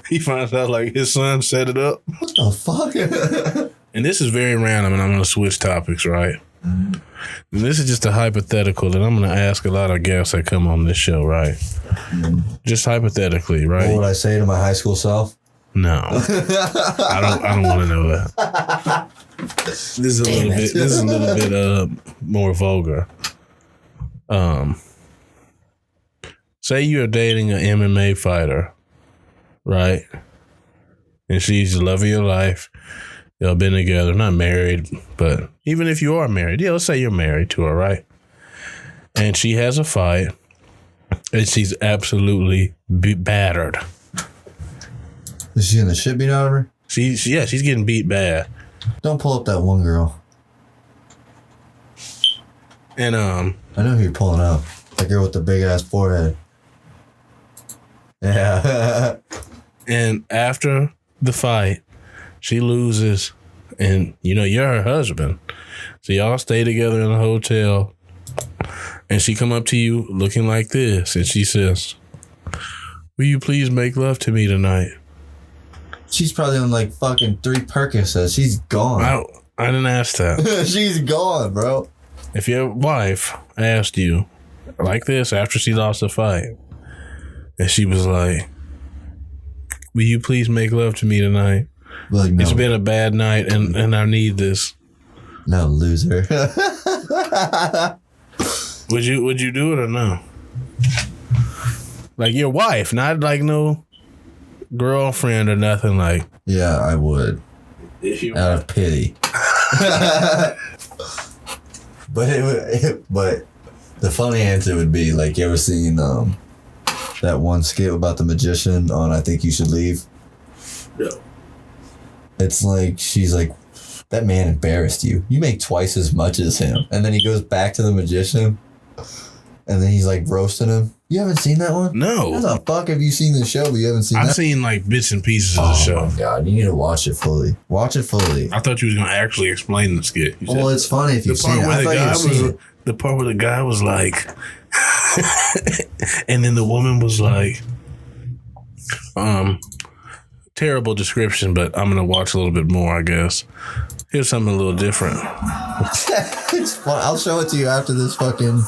He finds out like his son set it up. What the fuck? And this is very random, and I'm going to switch topics, right? And this is just a hypothetical that I'm going to ask a lot of guests that come on this show, right? Just hypothetically, right? What would I say to my high school self? No, I don't want to know that. This is a little bit more vulgar. Say you're dating an MMA fighter, right? And she's the love of your life. Y'all been together, not married, but even if you are married, yeah, let's say you're married to her, right? And she has a fight, and she's absolutely battered. Is she getting the shit beat out of her? She's getting beat bad. Don't pull up that one girl. And I know who you're pulling up. That girl with the big ass forehead. Yeah. and after the fight, she loses and you know you're her husband, so y'all stay together in a hotel, and she come up to you looking like this, and she says, "Will you please make love to me tonight?" She's probably on like fucking 3 Percocets. She's gone. I didn't ask that. She's gone, bro. If your wife asked you like this after she lost a fight, and she was like, "Will you please make love to me tonight? Like, no. It's been a bad night, and I need this." No, loser. Would you do it or no? Like your wife, not like no girlfriend or nothing like. Yeah, I would. Out of pity. But the funny answer would be like, you ever seen that one skit about the magician on I Think You Should Leave? No. It's like she's like, that man embarrassed you. You make twice as much as him. And then he goes back to the magician and then he's like roasting him. You haven't seen that one? No. How the fuck have you seen the show but you haven't seen I've that? seen like bits and pieces of the show. Oh my god, you need to watch it fully. Watch it fully. I thought you was gonna actually explain the skit. You Well, it's funny if you've seen it. I thought you'd seen it. The part where the guy was like, and then the woman was like, terrible description, but I'm gonna watch a little bit more, I guess. Here's something a little different. It's fun. I'll show it to you after this fucking.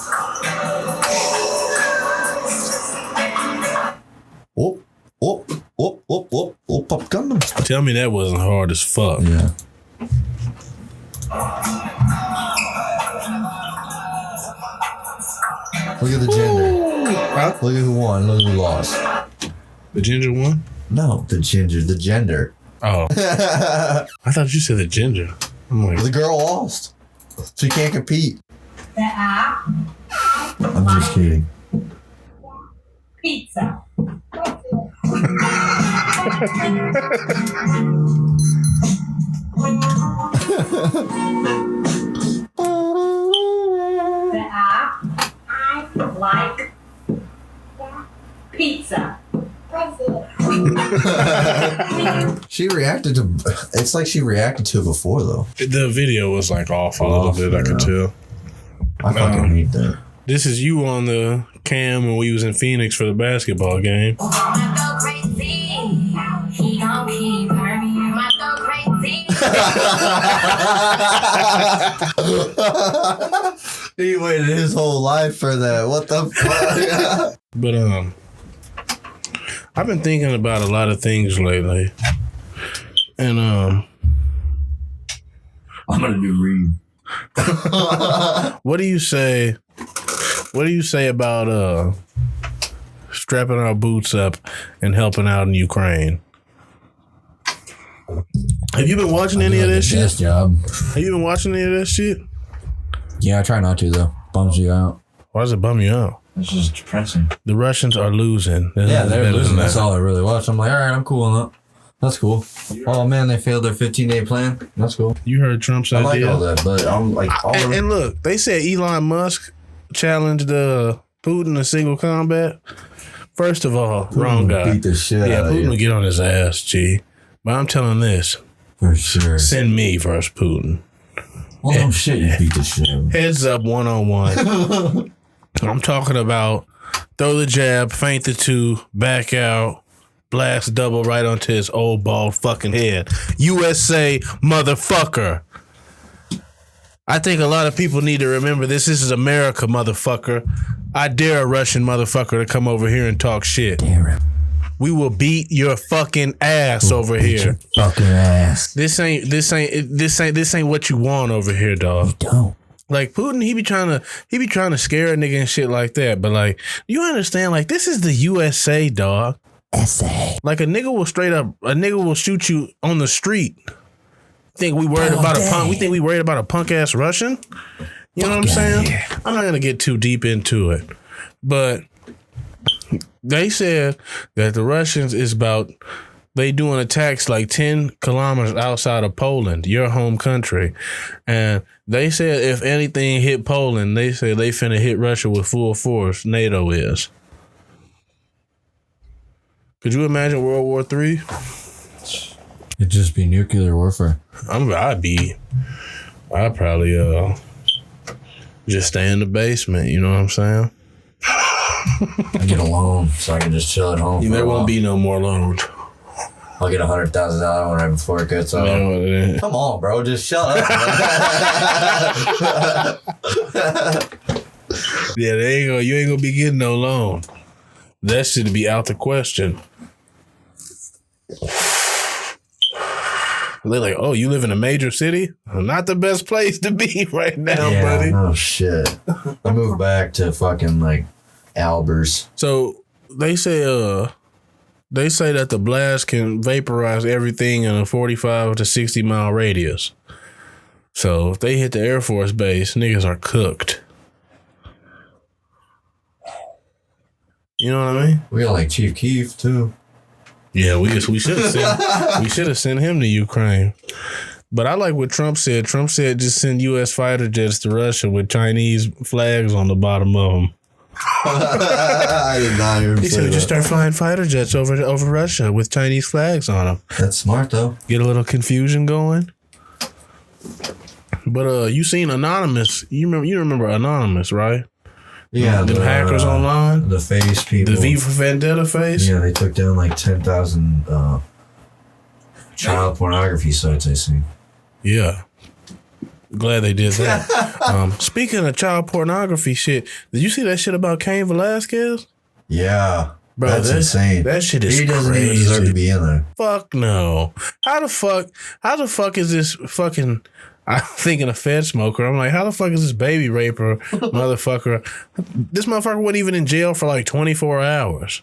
Pop Gundam. Tell me that wasn't hard as fuck. Yeah. Look at the gender. Huh? Look at who won. Look at who lost. The ginger one? No, the gender. Oh. I thought you said the ginger. I'm like, The girl lost. She can't compete. The app. I'm just kidding. Pizza. The app. Like. Pizza. She reacted to. It's like she reacted to it before though. the video was like off a little bit, I could tell. I fucking hate that. This is you on the cam when we was in Phoenix for the basketball game. He waited his whole life for that. What the fuck? But I've been thinking about a lot of things lately. And I'm gonna do Reed. what do you say about strapping our boots up and helping out in Ukraine? Have you been watching any of that shit? Best job. Have you been watching any of that shit? Yeah, I try not to though. Bums you out. Why does it bum you out? It's just depressing. The Russians are losing. Yeah, they're losing. That's all I really watch. I'm like, all right, I'm cool on that. That's cool. Oh man, they failed their 15-day plan. That's cool. You heard Trump's I idea. like all that, but I'm like, And look, they said Elon Musk challenged Putin to single combat. First of all, wrong guy. Beat the shit Yeah, out of Putin you. would get on his ass, G. But I'm telling this, For sure. send me versus Putin. Well, no shit, you beat the shit out of him. Heads up, 1-on-1. I'm talking about throw the jab, feint the 2, back out, blast double right onto his old bald fucking head. USA motherfucker. I think a lot of people need to remember this. This is America, motherfucker. I dare a Russian motherfucker to come over here and talk shit. Damn it. We will beat your fucking ass over here. Fucking ass. This ain't what you want over here, dog. Don't. Like Putin, he be trying to scare a nigga and shit like that. But like, you understand? Like, this is the USA, dog. SA. Like a nigga will shoot you on the street. Think we worried about a punk? We think we worried about a punk ass Russian? You know what I'm saying? I'm not gonna get too deep into it, but they said that the Russians is they doing attacks like 10 kilometers outside of Poland, your home country. And they said if anything hit Poland, they said they finna hit Russia with full force. NATO is. Could you imagine World War III? It'd just be nuclear warfare. I'd probably just stay in the basement. You know what I'm saying? I get a loan so I can just chill at home. There won't be no more loans. I'll get $100,000 one right before it gets off. Come on, bro, just shut up. Yeah, you ain't gonna be getting no loan. That should be out the question. They're like, oh, you live in a major city? Not the best place to be right now, buddy. Oh shit. I moved back to fucking like Albers. So they say that the blast can vaporize everything in a 45 to 60 mile radius. So if they hit the Air Force base, niggas are cooked. You know what I mean? We got like Chief Keef too. Yeah, we should have sent him to Ukraine. But I like what Trump said. Trump said just send U.S. fighter jets to Russia with Chinese flags on the bottom of them. I did not even He said just start flying fighter jets over Russia with Chinese flags on them. That's smart though. Get a little confusion going. But you seen Anonymous? You remember Anonymous, right? Yeah, the hackers online, the face people, the V for Vendetta face. Yeah, they took down like 10,000 child pornography sites. I see. Yeah, glad they did that. Speaking of child pornography shit, did you see that shit about Cain Velasquez? Yeah, bro, that's insane. That shit is crazy. He doesn't crazy. even deserve to be in there. Fuck no. How the fuck is this fucking? I'm thinking a Fed smoker. I'm like, how the fuck is this baby raper motherfucker? This motherfucker wasn't even in jail for like 24 hours.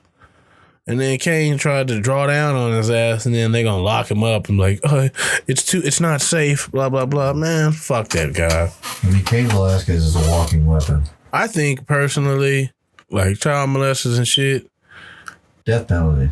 And then Cain tried to draw down on his ass, and then they gonna lock him up and like, oh, it's not safe, blah, blah, blah. Man, fuck that guy. I mean, Cain Velasquez is a walking weapon. I think personally, like child molesters and shit. Death penalty.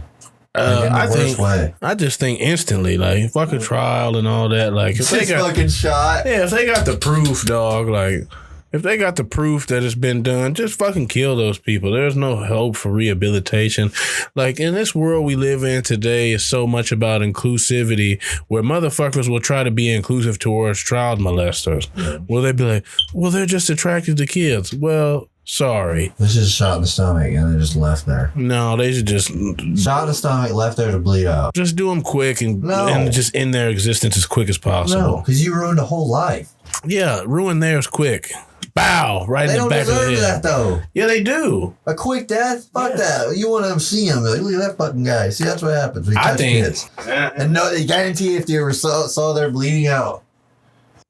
I just think instantly, like fuck a trial and all that. Like if they got fucking shot. Yeah, if they got the proof, dog, like if they got the proof that it's been done, just fucking kill those people. There's no hope for rehabilitation. Like in this world we live in today is so much about inclusivity where motherfuckers will try to be inclusive towards child molesters. Yeah. Well, they be like, well, they're just attracted to kids. Well, sorry. This is shot in the stomach and they just left there. No, they should just shot in the stomach, left there to bleed out. Just do them quick and just end their existence as quick as possible. No, because you ruined a whole life. Yeah, ruin theirs quick. Bow right in the back of the head. They don't deserve that though. Yeah, they do. A quick death? Fuck that. You want to see him? Like, look at that fucking guy. See, that's what happens. We touch kids. And no, they guarantee if you ever saw their bleeding out,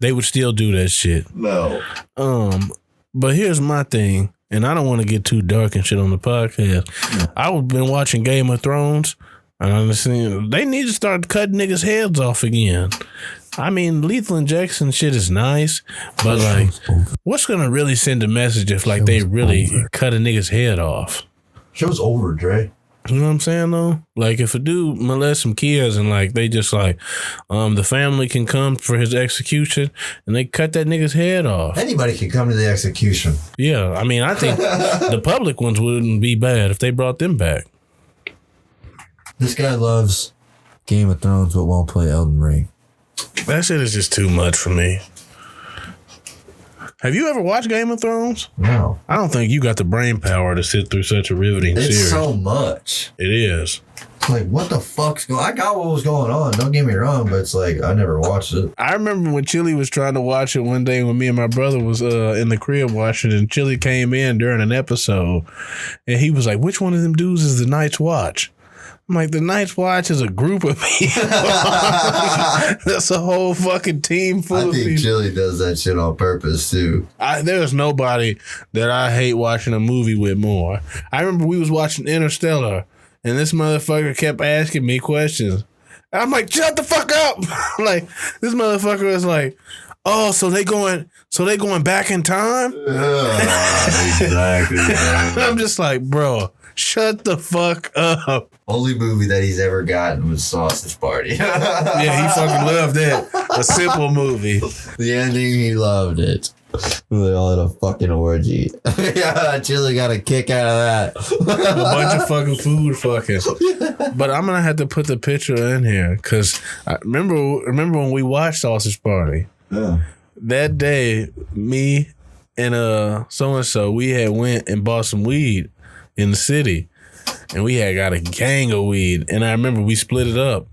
they would still do that shit. No. But here's my thing, and I don't want to get too dark and shit on the podcast. I've been watching Game of Thrones, and I'm saying they need to start cutting niggas' heads off again. I mean, lethal injection shit is nice, but like, what's gonna really send a message if like they really cut a nigga's head off? Show's over, Dre. You know what I'm saying though? Like if a dude molests some kids and like they just like the family can come for his execution and they cut that nigga's head off. Anybody can come to the execution. Yeah, I mean I think the public ones wouldn't be bad if they brought them back. This guy loves Game of Thrones but won't play Elden Ring. That shit is just too much for me. Have you ever watched Game of Thrones? No. I don't think you got the brain power to sit through such a riveting series. It's so much. It is. It's like, what the fuck's going on? I got what was going on. Don't get me wrong, but it's like, I never watched it. I remember when Chili was trying to watch it one day when me and my brother was in the crib watching it, and Chili came in during an episode, and he was like, which one of them dudes is the Night's Watch? I'm like, the Night's Watch is a group of people. That's a whole fucking team full of people. I think Chili does that shit on purpose, too. There's nobody that I hate watching a movie with more. I remember we was watching Interstellar, and this motherfucker kept asking me questions. And I'm like, shut the fuck up. Like, this motherfucker is like, oh, so they going back in time? Exactly. I'm just like, bro, shut the fuck up. Only movie that he's ever gotten was Sausage Party. Yeah, he fucking loved that. A simple movie. The ending, he loved it. They all had a fucking orgy. Yeah, Chili got a kick out of that. A bunch of fucking food fucking. But I'm gonna have to put the picture in here because I remember when we watched Sausage Party. Yeah. That day, me and so and so, we had went and bought some weed in the city, and we had got a gang of weed. And I remember we split it up.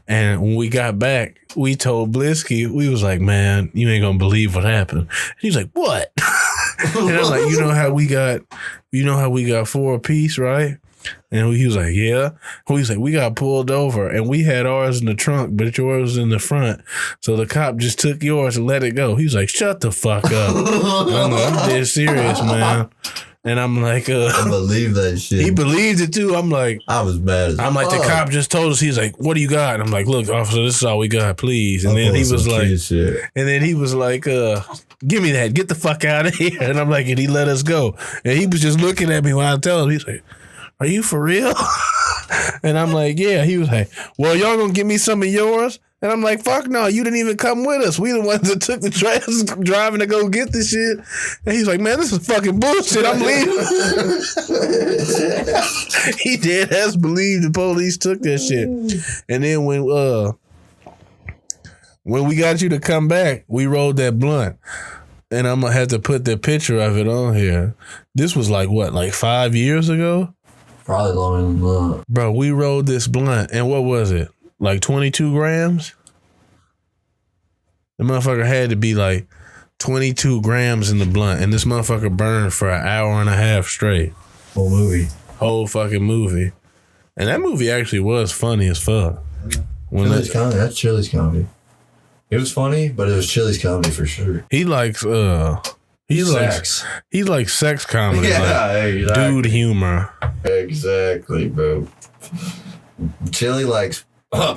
And when we got back, we told Bliskiii, we was like, man, you ain't gonna believe what happened. He's like, what? And I was like, you know how we got 4 apiece, right? And he was like, yeah. He was like, we got pulled over and we had ours in the trunk, but yours was in the front. So the cop just took yours and let it go. He was like, shut the fuck up. I'm like, I'm dead serious, man. And I'm like, I believe that shit. He believed it too. I'm like, I was mad as I'm like, the cop just told us. He's like, what do you got? And I'm like, look, officer, this is all we got, please. And then he was like, give me that. Get the fuck out of here. And I'm like, and he let us go. And he was just looking at me when I tell him, he's like, are you for real? And I'm like, yeah. He was like, well, y'all gonna give me some of yours? And I'm like, fuck no, you didn't even come with us. We the ones that took the driving to go get this shit. And he's like, man, this is fucking bullshit. I'm leaving. He dead ass believed the police took that shit. And then when we got you to come back, we rolled that blunt. And I'm gonna have to put the picture of it on here. This was like what, like 5 years ago? Probably longer than that. Bro, we rolled this blunt, and what was it? Like 22 grams? The motherfucker had to be like 22 grams in the blunt, and this motherfucker burned for an hour and a half straight. Whole fucking movie. And that movie actually was funny as fuck. Comedy. That's Chili's comedy. It was funny, but it was Chili's comedy for sure. He likes sex comedy. Yeah, like exactly. Dude humor. Exactly, bro. Chili likes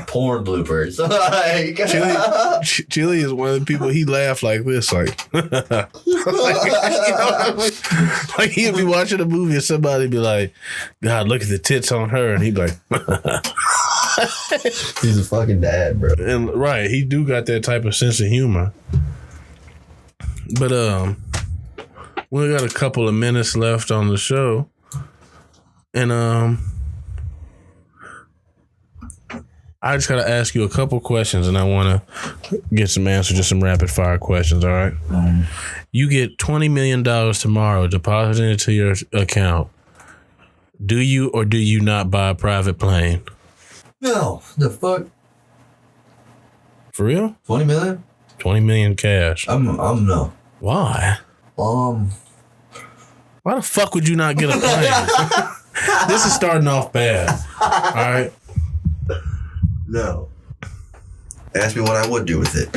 porn bloopers. Chili is one of the people, he laugh like this, like, like he'll be watching a movie and somebody be like, God, look at the tits on her, and he'd be like, he's a fucking dad, bro. And right, he do got that type of sense of humor. But we got a couple of minutes left on the show, and I just gotta ask you a couple questions, and I want to get some answers, just some rapid fire questions. All right. You get $20 million tomorrow deposited into your account. Do you or do you not buy a private plane? No, the fuck. For real? 20 million? 20 million cash. I'm no. Why? Why the fuck would you not get a plane? This is starting off bad. All right. No. Ask me what I would do with it.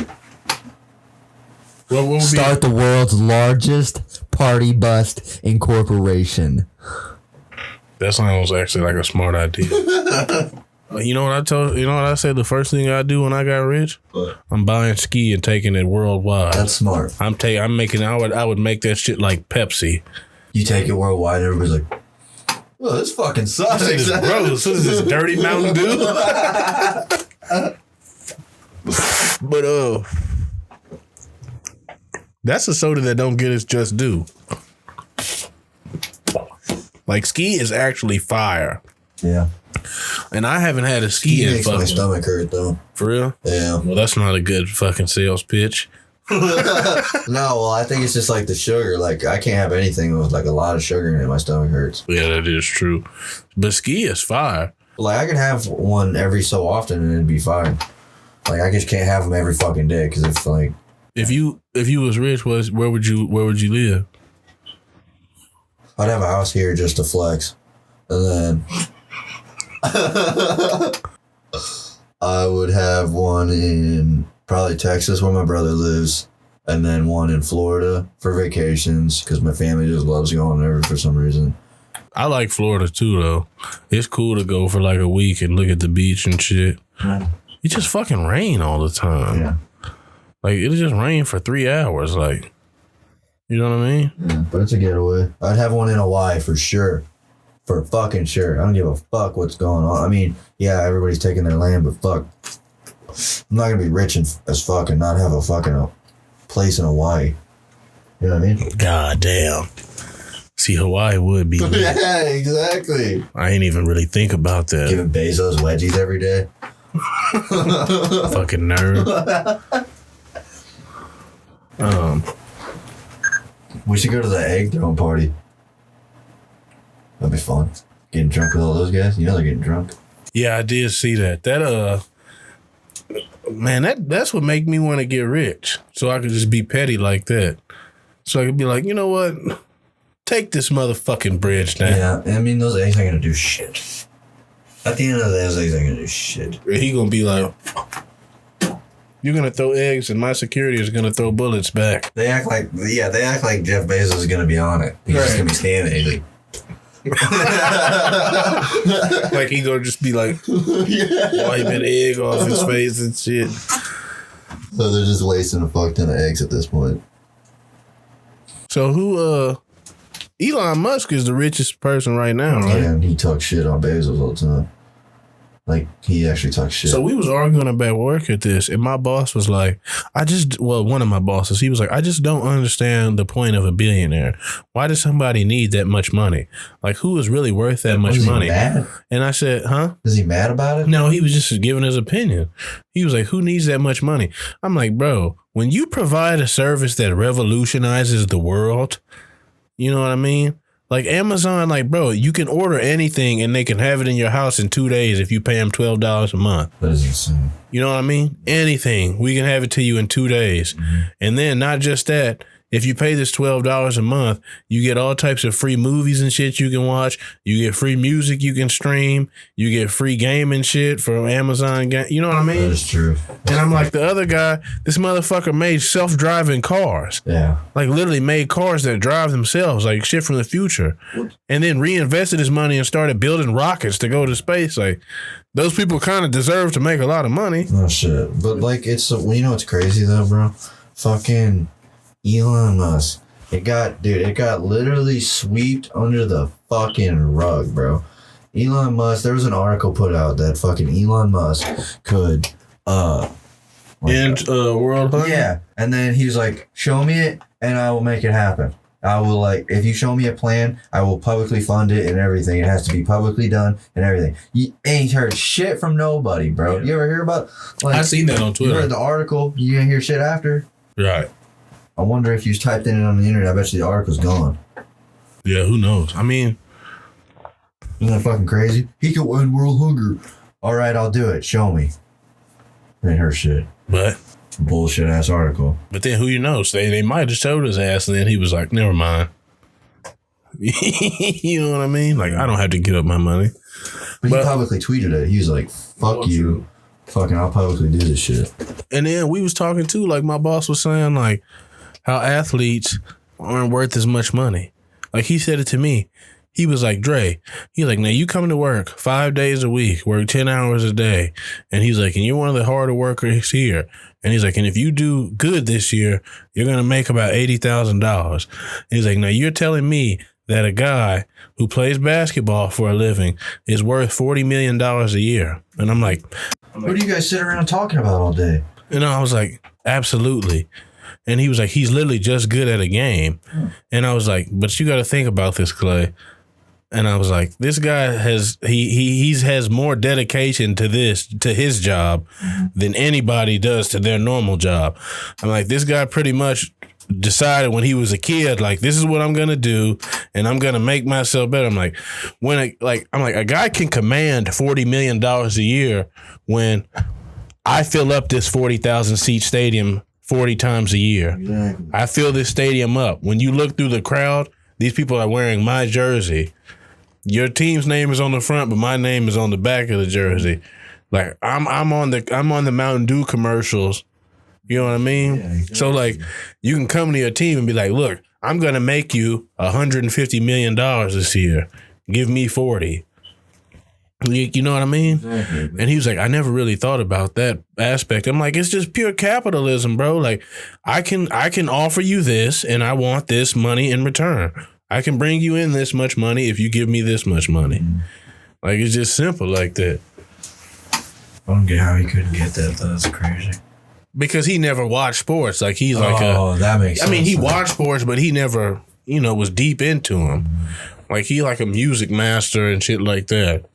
What would Start the world's largest party bus incorporation. That sounds actually like a smart idea. You know what I said the first thing I do when I got rich? What? I'm buying ski and taking it worldwide. That's smart. I would make that shit like Pepsi. You take it worldwide and everybody's like, oh, this fucking sucks. This is gross. This is dirty Mountain Dew. But that's a soda that don't get its just due. Like ski is actually fire. Yeah. And I haven't had a ski in makes my stomach hurt though. For real? Yeah. Well, that's not a good fucking sales pitch. No, well, I think it's just like the sugar. Like I can't have anything with like a lot of sugar in it. My stomach hurts. Yeah, that is true. But ski is fire. Like I can have one every so often and it'd be fine. Like I just can't have them every fucking day because it's like. If you was rich, where would you live? I'd have a house here just to flex, and then I would have one in probably Texas where my brother lives, and then one in Florida for vacations because my family just loves going there for some reason. I like Florida too, though. It's cool to go for like a week and look at the beach and shit. It just fucking rain all the time. Yeah. Like, it'll just rain for 3 hours. Like, you know what I mean? Yeah, but it's a getaway. I'd have one in Hawaii for sure. For fucking sure. I don't give a fuck what's going on. I mean, yeah, everybody's taking their land, but fuck. I'm not going to be rich as fuck and not have a fucking place in Hawaii. You know what I mean? God damn. See, Hawaii would be. Yeah, exactly. I ain't even really think about that. Giving Bezos wedgies every day. Fucking nerd. We should go to the egg throwing party. That'd be fun. Getting drunk with all those guys. You know they're getting drunk. Yeah, I did see that. That man, that's what make me want to get rich. So I could just be petty like that. So I could be like, you know what? Take this motherfucking bridge down. Yeah, I mean those eggs ain't gonna do shit. At the end of the day, those eggs ain't gonna do shit. He gonna be like, you're gonna throw eggs and my security is gonna throw bullets back. They act like Jeff Bezos is gonna be on it. He's just gonna be standing like like he gonna just be like wiping egg off his face and shit. So they're just wasting a fuck ton of eggs at this point. So who Elon Musk is the richest person right now, right? Yeah, and he talks shit on Bezos all the time. Like, he actually talks shit. So we was arguing about work at this, and my boss was like, one of my bosses, he was like, I just don't understand the point of a billionaire. Why does somebody need that much money? Like, who is really worth that much money? Mad? And I said, huh? Is he mad about it? No, he was just giving his opinion. He was like, who needs that much money? I'm like, bro, when you provide a service that revolutionizes the world, you know what I mean? Like Amazon, like, bro, you can order anything and they can have it in your house in 2 days if you pay them $12 a month. That is insane. You know what I mean? Anything. We can have it to you in 2 days. Mm-hmm. And then not just that, if you pay this $12 a month, you get all types of free movies and shit you can watch. You get free music you can stream. You get free gaming shit from Amazon. You know what I mean? That is true. And I'm like, the other guy, this motherfucker made self-driving cars. Yeah. Like literally made cars that drive themselves, like shit from the future. And then reinvested his money and started building rockets to go to space. Like, those people kind of deserve to make a lot of money. Oh, shit. But, like, it's, you know what's crazy, though, bro? Fucking Elon Musk. It got literally swept under the fucking rug, bro. Elon Musk, there was an article put out that fucking Elon Musk could, end world hunger? Yeah. And then he was like, show me it and I will make it happen. I will, like, if you show me a plan, I will publicly fund it and everything. It has to be publicly done and everything. You ain't heard shit from nobody, bro. You ever hear about, like, I seen that on Twitter. You read the article, you didn't hear shit after? Right. I wonder if you typed in it on the internet, I bet you the article's gone. Yeah, who knows? I mean, isn't that fucking crazy? He could end world hunger. All right, I'll do it. Show me. Ain't her shit. But bullshit ass article. But then who knows? They might have showed his ass and then he was like, never mind. You know what I mean? Like, I don't have to give up my money. But he publicly tweeted it. He was like, fuck you. Fucking, I'll publicly do this shit. And then we was talking too, like my boss was saying, like, how athletes aren't worth as much money. Like, he said it to me. He was like, Dre, he's like, now you come to work 5 days a week, work 10 hours a day. And he's like, and you're one of the harder workers here. And he's like, and if you do good this year, you're going to make about $80,000. He's like, now you're telling me that a guy who plays basketball for a living is worth $40 million a year. And I'm like, what do you guys sit around talking about all day? And I was like, absolutely. And he was like, he's literally just good at a game. And I was like, but you got to think about this, Clay. And I was like, this guy has has more dedication to his job than anybody does to their normal job. I'm like, this guy pretty much decided when he was a kid, like, this is what I'm gonna do, and I'm gonna make myself better. I'm like, a guy can command $40 million a year when I fill up this 40,000 seat stadium 40 times a year. Exactly. I fill this stadium up. When you look through the crowd, these people are wearing my jersey. Your team's name is on the front, but my name is on the back of the jersey. Like, I'm on the Mountain Dew commercials. You know what I mean? Yeah, exactly. So, like, you can come to your team and be like, look, I'm going to make you $150 million this year. Give me 40. You know what I mean? Exactly. And he was like, I never really thought about that aspect. I'm like, it's just pure capitalism, bro. Like, I can offer you this, and I want this money in return. I can bring you in this much money if you give me this much money. Mm-hmm. Like, it's just simple like that. I don't get how he couldn't get that. That's crazy. because he never watched sports. Like he's like that makes sense. I mean, he watched sports, but he never, was deep into them. Like he like a music master and shit like that.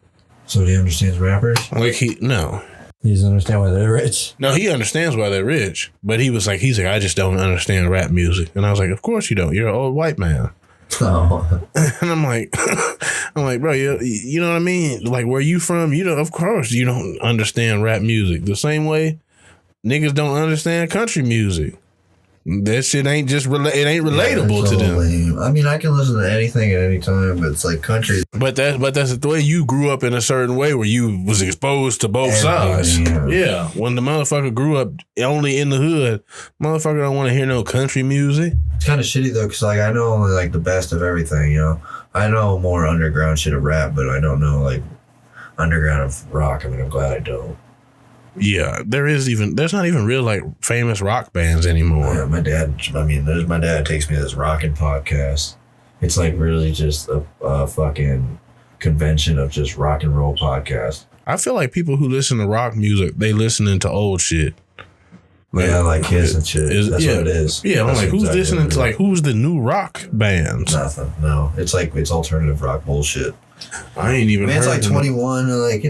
So he understands rappers? Like no. He doesn't understand why they're rich? No, he understands why they're rich. But he's like, I just don't understand rap music. And I was like, of course you don't. You're an old white man. Oh. And I'm like, bro, you know what I mean? Like, where you from? Of course you don't understand rap music. The same way niggas don't understand country music. That shit ain't just it ain't relatable to them. Lame. I mean, I can listen to anything at any time, but it's like country. But that's the way you grew up in a certain way where you was exposed to both sides. Yeah. When the motherfucker grew up only in the hood, motherfucker don't want to hear no country music. It's kind of shitty though, because like I know only like the best of everything. I know more underground shit of rap, but I don't know like underground of rock. I mean, I'm glad I don't. Yeah, there's not even real like famous rock bands anymore. Yeah, my dad takes me to this rockin' podcast. It's like really just a fucking convention of just rock and roll podcast. I feel like people who listen to rock music, they listening to old shit. Like Kiss and shit. That's what it is. Yeah, I'm like, who's exactly listening to like who's the new rock bands? Nothing. No, it's alternative rock bullshit. I ain't even. Man, it's like 21. Like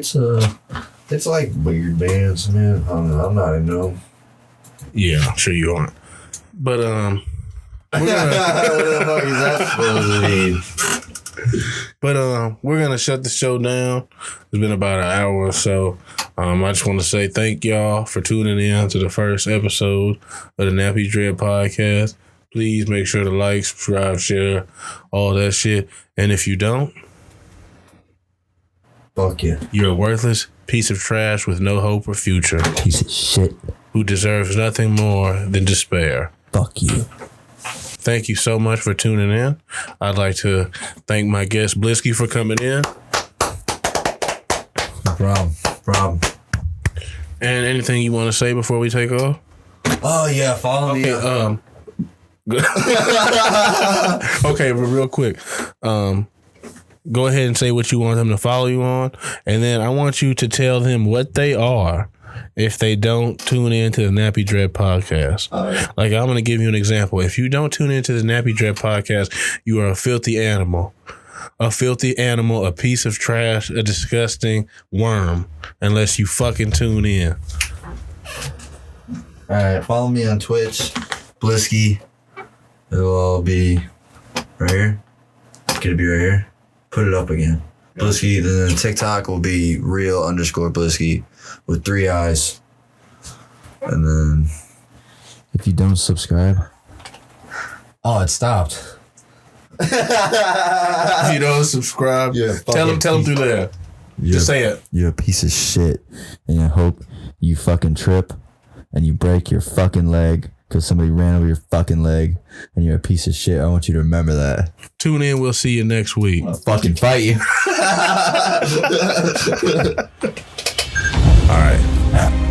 it's like weird bands, man. I don't know. I'm not into them. Yeah, I'm sure you aren't. But What the fuck is that supposed to mean? But we're gonna shut the show down. It's been about an hour or so. I just want to say thank y'all for tuning in to the first episode of the Nappy Dread Podcast. Please make sure to like, subscribe, share, all that shit. And if you don't, fuck you. You're a worthless piece of trash with no hope or future. Piece of shit. Who deserves nothing more than despair. Fuck you. Thank you so much for tuning in. I'd like to thank my guest Bliskiii for coming in. No problem. And anything you want to say before we take off? Oh yeah, follow me. Okay, but real quick. Go ahead and say what you want them to follow you on, and then I want you to tell them what they are if they don't tune in to the Nappy Dread Podcast. Like, I'm going to give you an example. If you don't tune into the Nappy Dread Podcast, you are a filthy animal. A filthy animal, a piece of trash, a disgusting worm, unless you fucking tune in. All right, follow me on Twitch, Bliskiii. It'll all be right here. Could it be right here? Put it up again. Bliskiii. Then TikTok will be real_Bliskiii with 3 eyes. And then if you don't subscribe, it stopped. If you don't subscribe, tell them through there. Just say it. You're a piece of shit, and I hope you fucking trip and you break your fucking leg because somebody ran over your fucking leg, and you're a piece of shit. I want you to remember that. Tune in. We'll see you next week. I'll fucking fight you. All right.